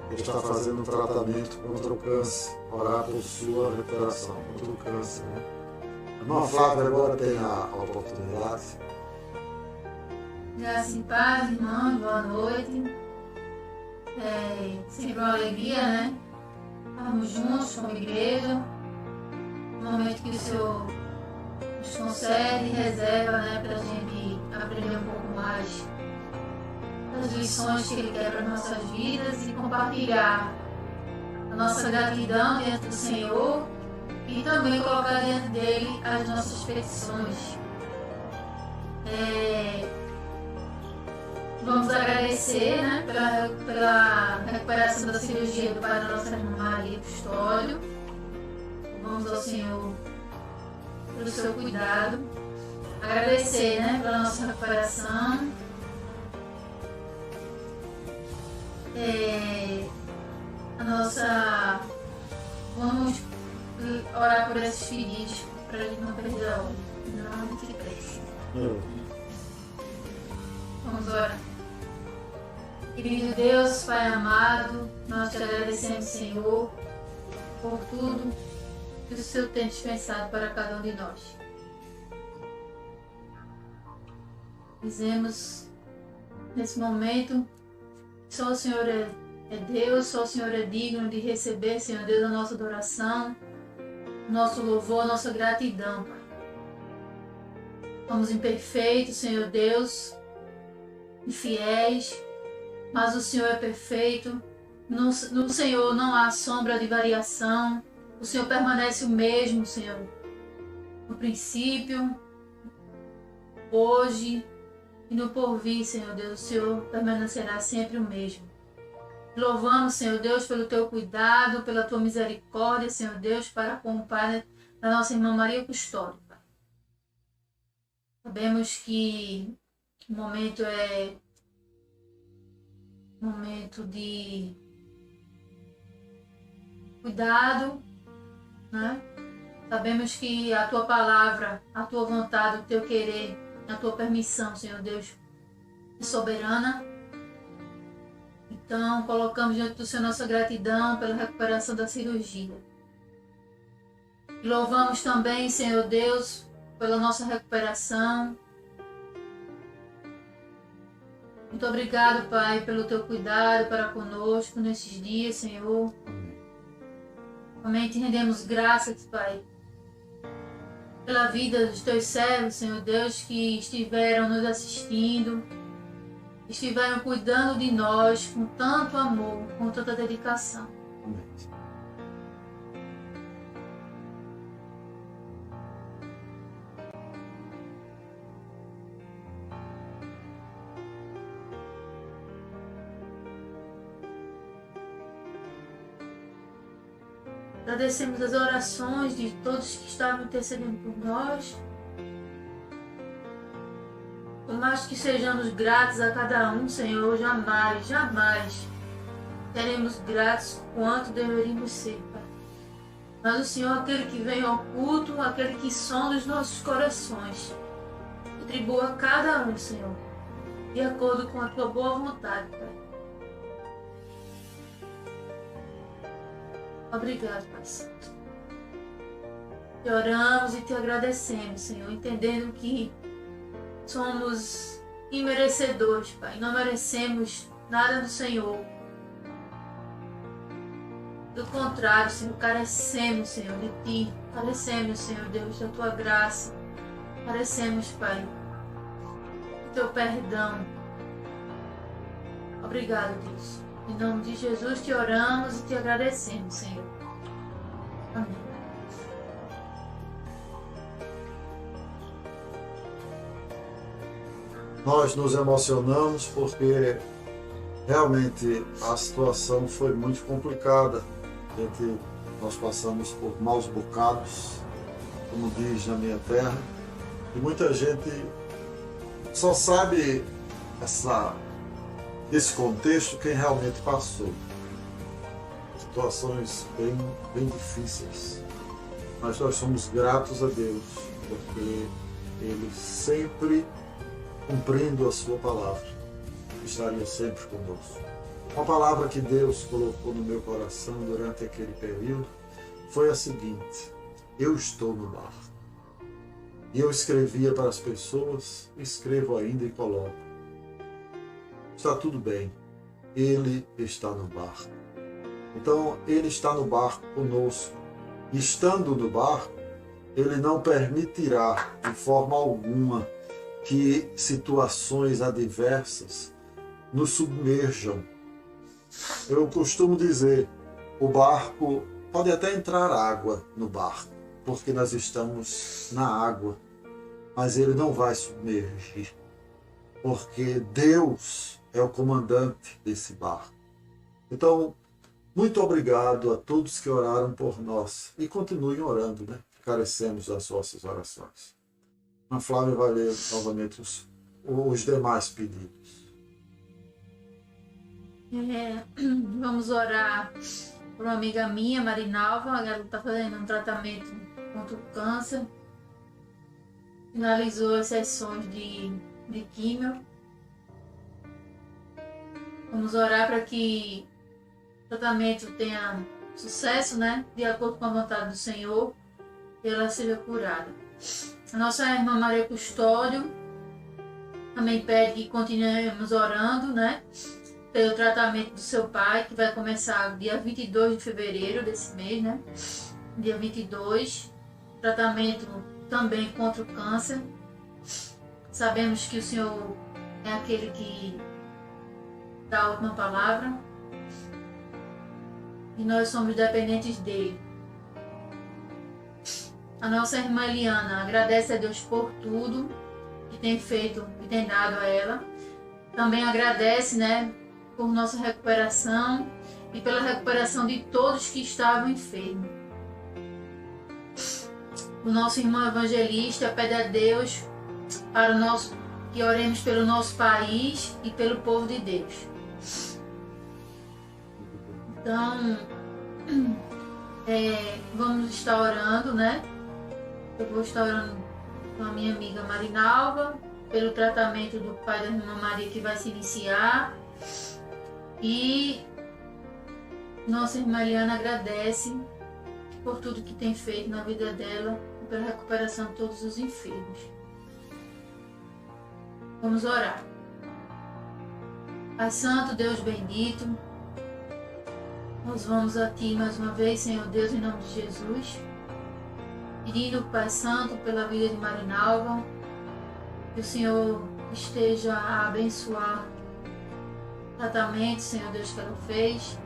que está fazendo um tratamento contra o câncer, orar por sua recuperação contra o câncer. Né? A irmã Flávia agora tem a oportunidade. Graça e paz, irmão, boa noite. Sempre uma alegria, né? Estarmos juntos como igreja. No momento que o Senhor nos concede e reserva, né, para a gente aprender um pouco mais das lições que Ele quer para nossas vidas e compartilhar a nossa gratidão diante do Senhor e também colocar diante dele as nossas petições. Vamos agradecer, né, pela recuperação da cirurgia do pai da nossa irmã Maria Custódio. Vamos ao Senhor pelo seu cuidado. Agradecer, né, pela nossa recuperação. Vamos orar por esses pedidos para a gente não perder a hora. Não te cresce. Vamos orar. Querido Deus, Pai amado, nós te agradecemos, Senhor, por tudo que o Senhor tem dispensado para cada um de nós. Dizemos nesse momento que só o Senhor é Deus, só o Senhor é digno de receber, Senhor Deus, a nossa adoração, nosso louvor, nossa gratidão, Pai. Somos imperfeitos, Senhor Deus, infiéis, mas o Senhor é perfeito. No Senhor não há sombra de variação. O Senhor permanece o mesmo, Senhor, no princípio, hoje e no porvir, Senhor Deus. O Senhor permanecerá sempre o mesmo. Louvamos, Senhor Deus, pelo teu cuidado, pela tua misericórdia, Senhor Deus, para com o Pai da nossa irmã Maria Custódio, Pai. Sabemos que o momento é momento de cuidado, né? Sabemos que a tua palavra, a tua vontade, o teu querer, a tua permissão, Senhor Deus, é soberana. Então, colocamos diante do Senhor nossa gratidão pela recuperação da cirurgia. E louvamos também, Senhor Deus, pela nossa recuperação. Muito obrigado, Pai, pelo teu cuidado para conosco nesses dias, Senhor. Somente rendemos graças, Pai, pela vida dos teus servos, Senhor Deus, que estiveram nos assistindo, estiveram cuidando de nós com tanto amor, com tanta dedicação. Amém. Agradecemos as orações de todos que estavam intercedendo por nós. Por mais que sejamos gratos a cada um, Senhor, jamais, jamais seremos gratos quanto deveríamos ser, Pai. Mas o Senhor é aquele que vem ao culto, aquele que sonda os nossos corações. Retribua a cada um, Senhor, de acordo com a tua boa vontade, Pai. Obrigado, Pai Santo. Te oramos e te agradecemos, Senhor, entendendo que somos imerecedores, Pai. Não merecemos nada do Senhor. Do contrário, Senhor, carecemos, Senhor, de Ti. Carecemos, Senhor Deus, da Tua graça. Carecemos, Pai, do Teu perdão. Obrigado, Deus. Em nome de Jesus te oramos e te agradecemos, Senhor. Amém. Nós nos emocionamos porque Realmente a situação foi muito complicada. Nós passamos por maus bocados, como diz na minha terra, e muita gente só sabe esse contexto quem realmente passou. Situações bem difíceis. Mas nós somos gratos a Deus, porque Ele sempre, cumprindo a sua palavra, estaria sempre conosco. Uma palavra que Deus colocou no meu coração durante aquele período foi a seguinte: eu estou no barco. E eu escrevia para as pessoas, escrevo ainda e coloco: está tudo bem, Ele está no barco. Então, Ele está no barco conosco. Estando no barco, Ele não permitirá de forma alguma que situações adversas nos submerjam. Eu costumo dizer, o barco pode até entrar água no barco, porque nós estamos na água, mas ele não vai submergir, porque Deus é o comandante desse barco. Então, muito obrigado a todos que oraram por nós e continuem orando, né? Carecemos das vossas orações. A Flávia vai ler novamente os demais pedidos. Vamos orar por uma amiga minha, Marinalva. Ela está fazendo um tratamento contra o câncer. Finalizou as sessões de químio. Vamos orar para que o tratamento tenha sucesso, né? De acordo com a vontade do Senhor, e ela seja curada. A nossa irmã Maria Custódio também pede que continuemos orando, né? Pelo tratamento do seu pai, que vai começar dia 22 de fevereiro desse mês, né? Dia 22. Tratamento também contra o câncer. Sabemos que o Senhor é aquele que dá a última palavra. E nós somos dependentes dele. A nossa irmã Eliana agradece a Deus por tudo que tem feito e tem dado a ela. Também agradece, né, por nossa recuperação e pela recuperação de todos que estavam enfermos. O nosso irmão evangelista pede a Deus para que oremos pelo nosso país e pelo povo de Deus. Então, vamos estar orando, né? Eu vou estar orando com a minha amiga Marinalva, pelo tratamento do pai da irmã Maria que vai se iniciar. E nossa irmã Eliana agradece por tudo que tem feito na vida dela e pela recuperação de todos os enfermos. Vamos orar. Pai Santo, Deus bendito, nós vamos a Ti mais uma vez, Senhor Deus, em nome de Jesus, pedindo, Pai Santo, pela vida de Marinalva, que o Senhor esteja a abençoar o tratamento, Senhor Deus, que ela fez,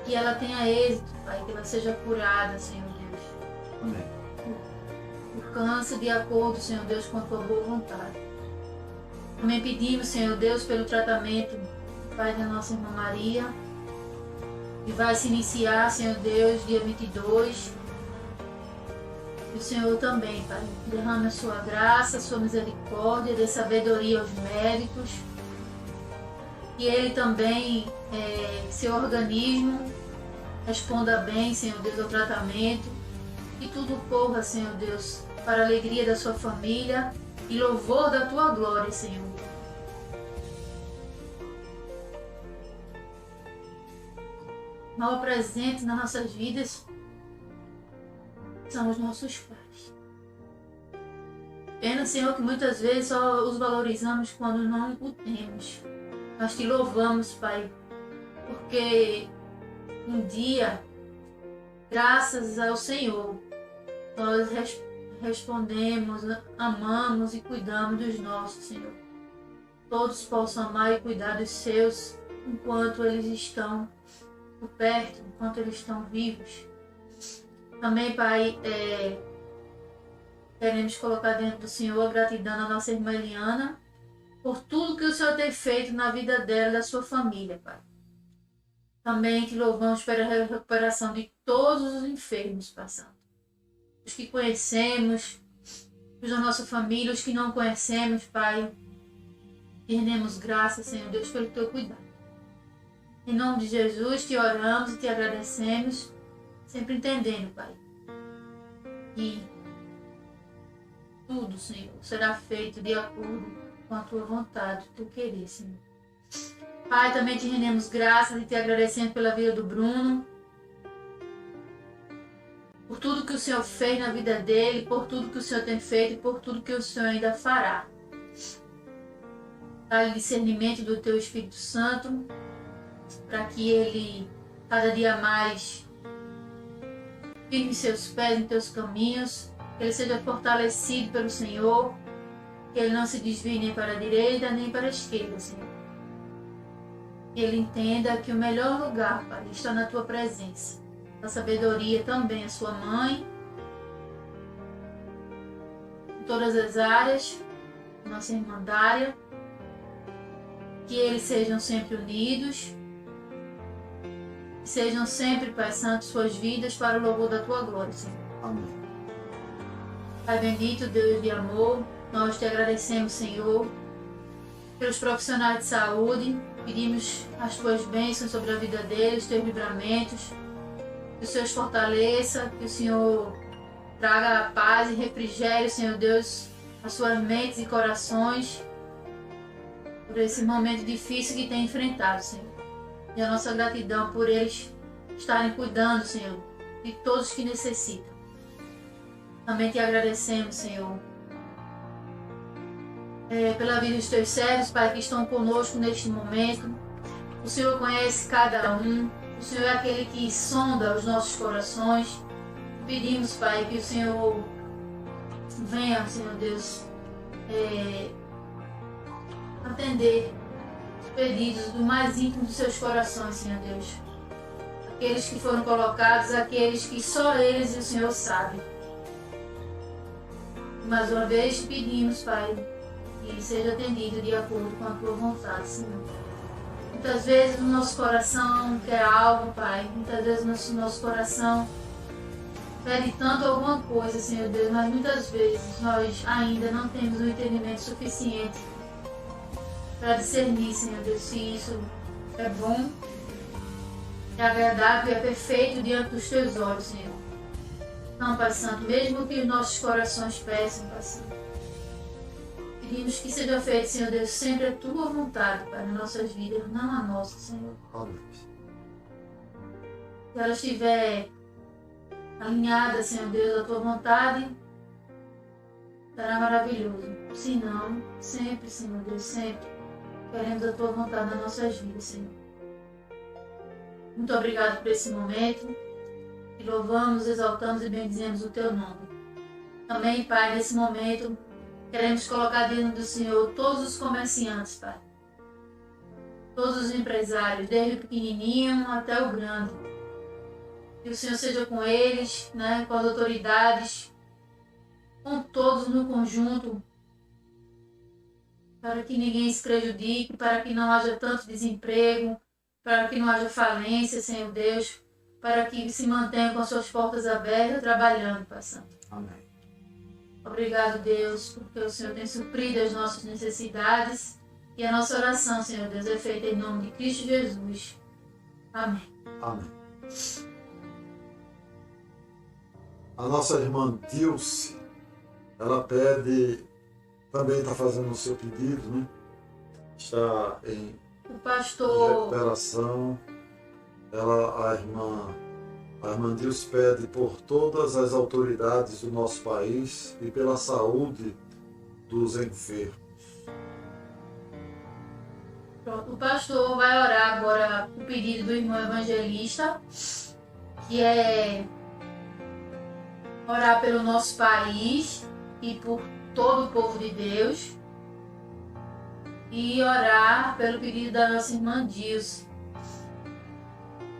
que ela tenha êxito, Pai, que ela seja curada, Senhor Deus. Amém. O câncer de acordo, Senhor Deus, com a Tua boa vontade. Também pedimos, Senhor Deus, pelo tratamento, Pai, da nossa irmã Maria, que vai se iniciar, Senhor Deus, dia 22. E o Senhor também, Pai, derrame a sua graça, a sua misericórdia, dê sabedoria aos médicos. Que ele também, seu organismo, responda bem, Senhor Deus, ao tratamento. Que tudo corra, Senhor Deus, para a alegria da sua família e louvor da Tua glória, Senhor. Mal presente nas nossas vidas são os nossos pais. Pena, Senhor, que muitas vezes só os valorizamos quando não o temos. Nós Te louvamos, Pai, porque um dia, graças ao Senhor, nós respondemos, amamos e cuidamos dos nossos, Senhor. Todos possam amar e cuidar dos seus enquanto eles estão por perto, enquanto eles estão vivos. Também, Pai, queremos colocar dentro do Senhor a gratidão da nossa irmã Eliana, por tudo que o Senhor tem feito na vida dela e da sua família, Pai. Também te louvamos pela recuperação de todos os enfermos, Pai Santo. Os que conhecemos, os da nossa família, os que não conhecemos, Pai. Te rendemos graças, Senhor Deus, pelo teu cuidado. Em nome de Jesus, te oramos e te agradecemos, sempre entendendo, Pai, que tudo, Senhor, será feito de acordo com a tua vontade, o teu querer, Senhor. Pai, também te rendemos graças e te agradecendo pela vida do Bruno, por tudo que o Senhor fez na vida dele, por tudo que o Senhor tem feito e por tudo que o Senhor ainda fará. Dá-lhe discernimento do teu Espírito Santo, para que ele, cada dia mais, firme seus pés em teus caminhos, que ele seja fortalecido pelo Senhor, que ele não se desvie nem para a direita nem para a esquerda, Senhor. Que ele entenda que o melhor lugar, Pai, está na tua presença. A sabedoria também, a sua mãe, em todas as áreas, nossa irmandária, que eles sejam sempre unidos, que sejam sempre, Pai Santo, suas vidas para o louvor da tua glória, Senhor. Amém. Pai bendito, Deus de amor, nós te agradecemos, Senhor, pelos profissionais de saúde, pedimos as tuas bênçãos sobre a vida deles, teus livramentos, que o Senhor os fortaleça, que o Senhor traga paz e refrigério, Senhor Deus, as suas mentes e corações, por esse momento difícil que tem enfrentado, Senhor. E a nossa gratidão por eles estarem cuidando, Senhor, de todos que necessitam. Também te agradecemos, Senhor, pela vida dos teus servos, Pai, que estão conosco neste momento. O Senhor conhece cada um. O Senhor é aquele que sonda os nossos corações. Pedimos, Pai, que o Senhor venha, Senhor Deus, atender os pedidos do mais íntimo dos seus corações, Senhor Deus. Aqueles que foram colocados, aqueles que só eles e o Senhor sabem. Mais uma vez te pedimos, Pai, que seja atendido de acordo com a tua vontade, Senhor. Muitas vezes o nosso coração quer algo, Pai. Muitas vezes o nosso coração pede tanto alguma coisa, Senhor Deus, mas muitas vezes nós ainda não temos um entendimento suficiente para discernir, Senhor Deus, se isso é bom, é agradável e é perfeito diante dos teus olhos, Senhor. Não, Pai Santo, mesmo que os nossos corações peçam, Pai Santo, pedimos que seja feito, Senhor Deus, sempre a tua vontade, Pai, nas nossas vidas, não a nossa, Senhor. Amém. Se ela estiver alinhada, Senhor Deus, à tua vontade, será maravilhoso. Se não, sempre, Senhor Deus, sempre queremos a tua vontade nas nossas vidas, Senhor. Muito obrigado por esse momento. E louvamos, exaltamos e bendizemos o teu nome. Também, Pai, nesse momento, queremos colocar diante do Senhor todos os comerciantes, Pai. Todos os empresários, desde o pequenininho até o grande. Que o Senhor seja com eles, né, com as autoridades, com todos no conjunto, para que ninguém se prejudique, para que não haja tanto desemprego, para que não haja falência, Senhor Deus, para que se mantenham com suas portas abertas, trabalhando, Pai Santo. Amém. Obrigado, Deus, porque o Senhor tem suprido as nossas necessidades e a nossa oração, Senhor Deus, é feita em nome de Cristo Jesus. Amém. Amém. A nossa irmã Dilce, ela pede, também está fazendo o seu pedido, né? Está em O pastor, recuperação. A irmã Dilce pede por todas as autoridades do nosso país e pela saúde dos enfermos. o pastor vai orar agora o pedido do irmão evangelista, que é orar pelo nosso país e por todo o povo de Deus, e orar pelo pedido da nossa irmã Dilce,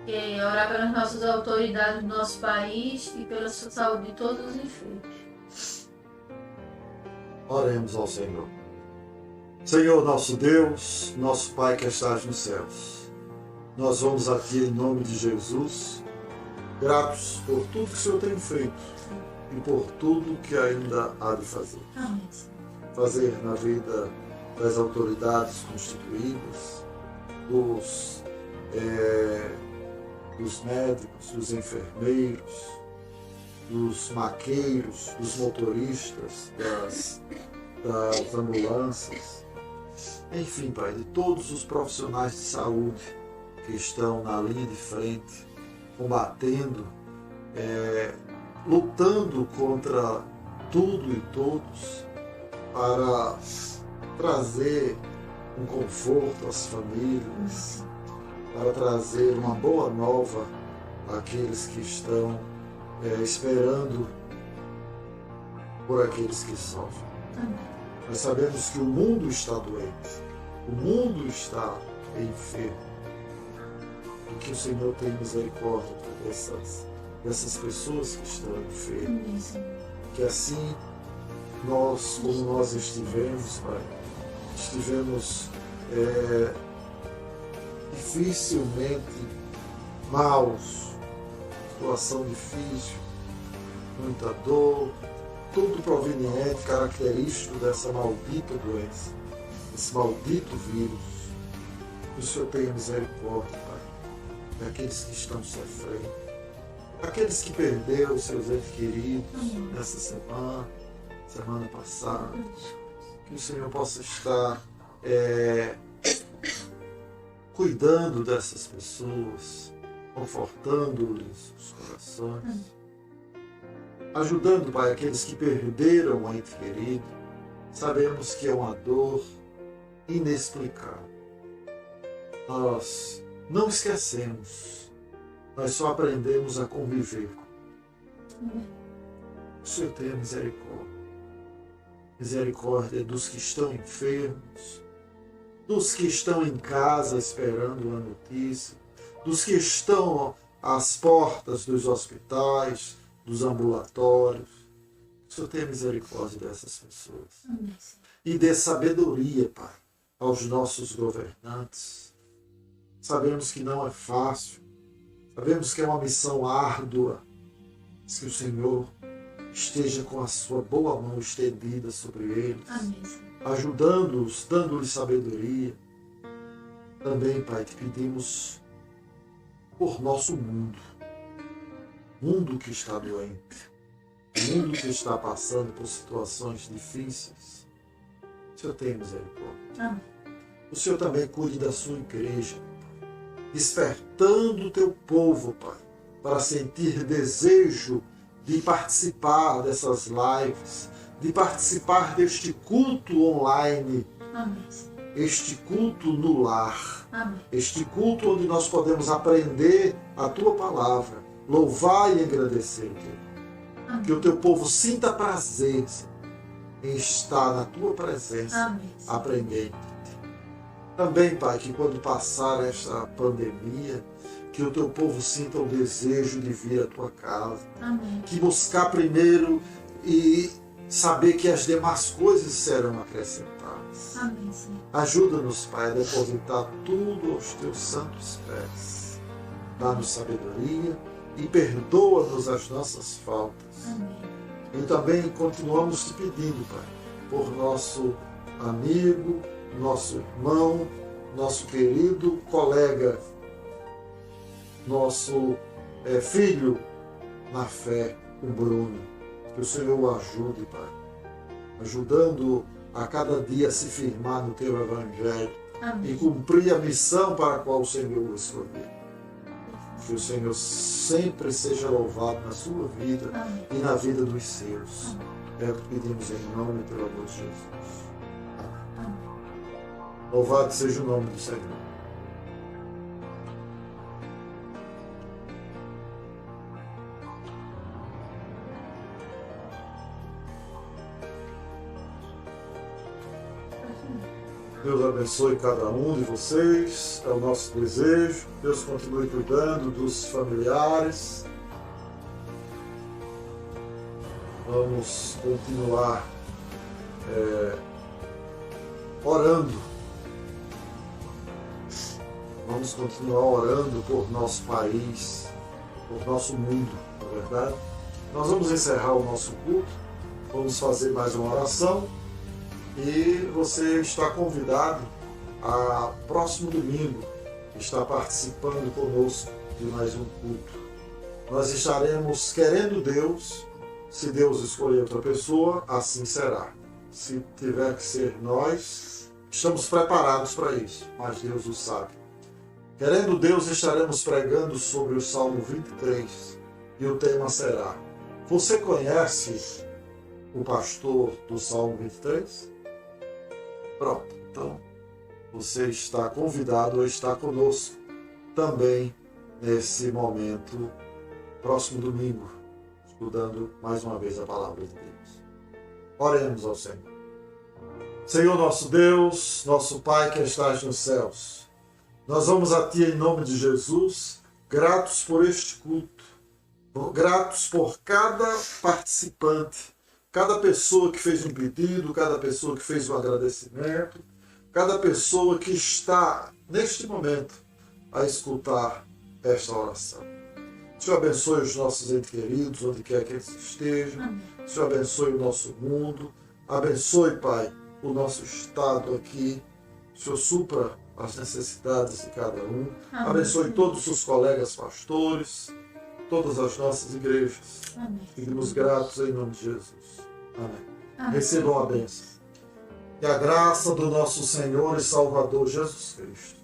que é orar pelas nossas autoridades do nosso país e pela saúde de todos os enfermos. Oremos ao Senhor. Senhor nosso Deus, nosso Pai que estás nos céus, nós vamos a Ti em nome de Jesus, gratos por tudo que o Senhor tem feito e por tudo que ainda há de fazer. Amém, Senhor. Fazer na vida das autoridades constituídas, dos médicos, dos enfermeiros, dos maqueiros, dos motoristas, das ambulâncias, enfim, Pai, de todos os profissionais de saúde que estão na linha de frente, combatendo, lutando contra tudo e todos para trazer um conforto às famílias, para trazer uma boa nova àqueles que estão esperando por aqueles que sofrem. Amém. Nós sabemos que o mundo está doente, o mundo está enfermo, e que o Senhor tem misericórdia dessas pessoas que estão enfermas. Amém, Senhor. Que assim nós, como nós estivemos, Pai, estivemos dificilmente maus, situação difícil, muita dor, tudo proveniente, característico dessa maldita doença, esse maldito vírus. Que o Senhor tenha misericórdia, Pai, daqueles que estão sofrendo, aqueles que perderam seus entes queridos nessa semana passada. Que o Senhor possa estar cuidando dessas pessoas, confortando-lhes os corações, ajudando, Pai, aqueles que perderam um ente querido. Sabemos que é uma dor inexplicável. Nós não esquecemos, nós só aprendemos a conviver. O Senhor tenha misericórdia. Misericórdia dos que estão enfermos, dos que estão em casa esperando uma notícia, dos que estão às portas dos hospitais, dos ambulatórios. O Senhor tenha misericórdia dessas pessoas. Amém, Senhor. E dê sabedoria, Pai, aos nossos governantes. Sabemos que não é fácil, sabemos que é uma missão árdua, mas que o Senhor esteja com a sua boa mão estendida sobre eles, Amém, Senhor. ajudando-os, dando-lhes sabedoria. Também, Pai, te pedimos por nosso mundo que está doente, mundo que está passando por situações difíceis. O Senhor tenha misericórdia. Amém. O Senhor também cuide da sua igreja, despertando o teu povo, Pai, para sentir desejo de participar dessas lives, de participar deste culto online, Amém, Senhor. este culto no lar, Amém. este culto onde nós podemos aprender a tua palavra, louvar e agradecer, Deus. Amém. Que o teu povo sinta prazer, Senhor, em estar na tua presença, Amém, Senhor. aprendendo. Também, Pai, que quando passar esta pandemia, que o teu povo sinta o desejo de vir à tua casa, Amém. que buscar primeiro e saber que as demais coisas serão acrescentadas. Amém, Senhor. Ajuda-nos, Pai, a depositar tudo aos teus santos pés. Dá-nos sabedoria e perdoa-nos as nossas faltas. Amém. E também continuamos te pedindo, Pai, por nosso amigo, nosso irmão, nosso querido colega, nosso filho na fé, o Bruno. Que o Senhor o ajude, Pai, ajudando a cada dia a se firmar no teu Evangelho e Amém. cumprir a missão para a qual o Senhor o escolheu. Que o Senhor sempre seja louvado na sua vida Amém. e na vida dos seus. É o que pedimos em nome e pelo amor de Jesus. Amém. Louvado seja o nome do Senhor. Deus abençoe cada um de vocês, é o nosso desejo. Deus continue cuidando dos familiares. Vamos continuar orando. Vamos continuar orando por nosso país, por nosso mundo, não é verdade? Nós vamos encerrar o nosso culto, vamos fazer mais uma oração e você está convidado a próximo domingo estar participando conosco de mais um culto. Nós estaremos querendo Deus, se Deus escolher outra pessoa, assim será. Se tiver que ser nós, estamos preparados para isso, mas Deus o sabe. Querendo Deus, estaremos pregando sobre o Salmo 23 e o tema será: você conhece o pastor do Salmo 23? Pronto, então você está convidado a estar conosco também nesse momento, próximo domingo, estudando mais uma vez a palavra de Deus. Oremos ao Senhor. Senhor nosso Deus, nosso Pai que estás nos céus, nós vamos a Ti em nome de Jesus, gratos por este culto, gratos por cada participante, cada pessoa que fez um pedido, cada pessoa que fez um agradecimento, cada pessoa que está, neste momento, a escutar esta oração. Senhor abençoe os nossos entes queridos, onde quer que eles estejam. Senhor abençoe o nosso mundo. Abençoe, Pai, o nosso estado aqui. Senhor supra as necessidades de cada um. Amém. Abençoe todos os colegas pastores, todas as nossas igrejas. Amém. Fiquemos gratos em nome de Jesus. Amém. Amém. Recebam a bênção. Que a graça do nosso Senhor e Salvador Jesus Cristo,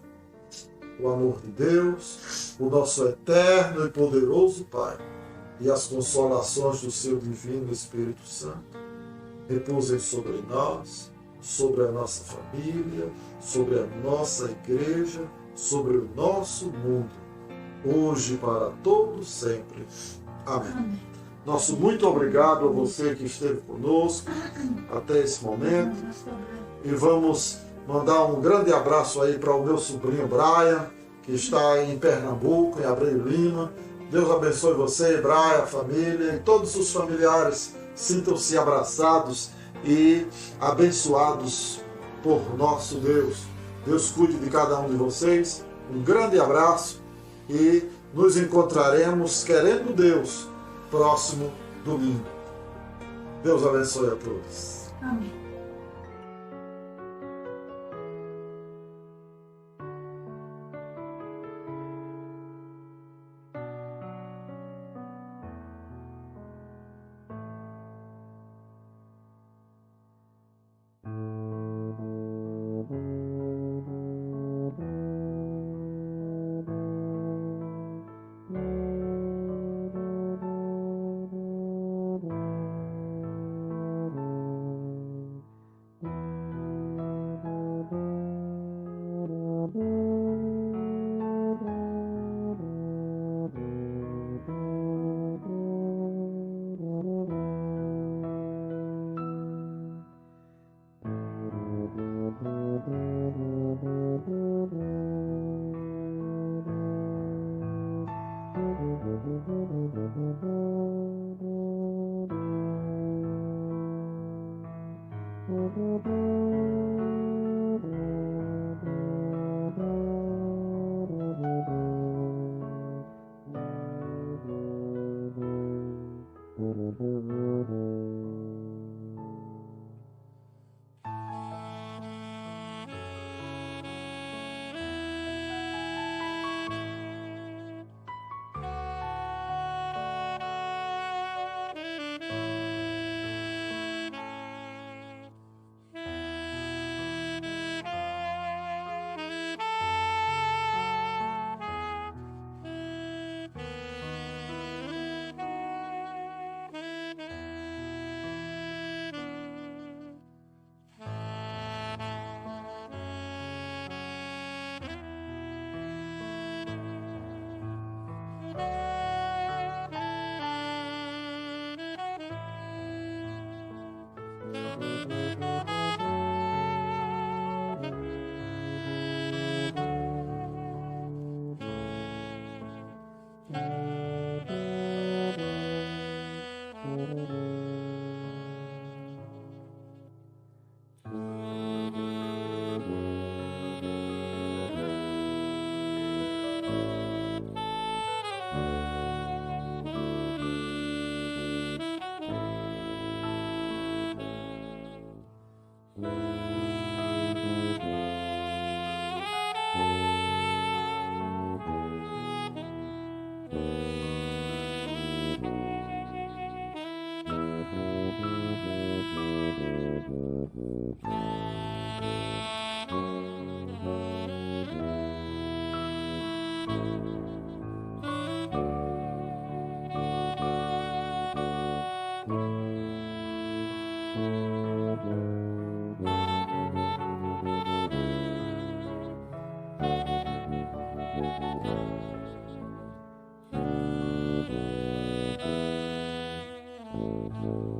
o amor de Deus, o nosso eterno e poderoso Pai e as consolações do seu divino Espírito Santo repousem sobre nós, sobre a nossa família, sobre a nossa igreja, sobre o nosso mundo, hoje e para todos sempre. Amém. Amém. Nosso muito obrigado a você que esteve conosco até esse momento. E vamos mandar um grande abraço aí para o meu sobrinho Brian, que está em Pernambuco, em Abreu Lima. Deus abençoe você, Brian, a família e todos os familiares. Sintam-se abraçados e abençoados por nosso Deus. Deus cuide de cada um de vocês. Um grande abraço e nos encontraremos, querendo Deus, próximo domingo. Deus abençoe a todos. Amém. Thank you.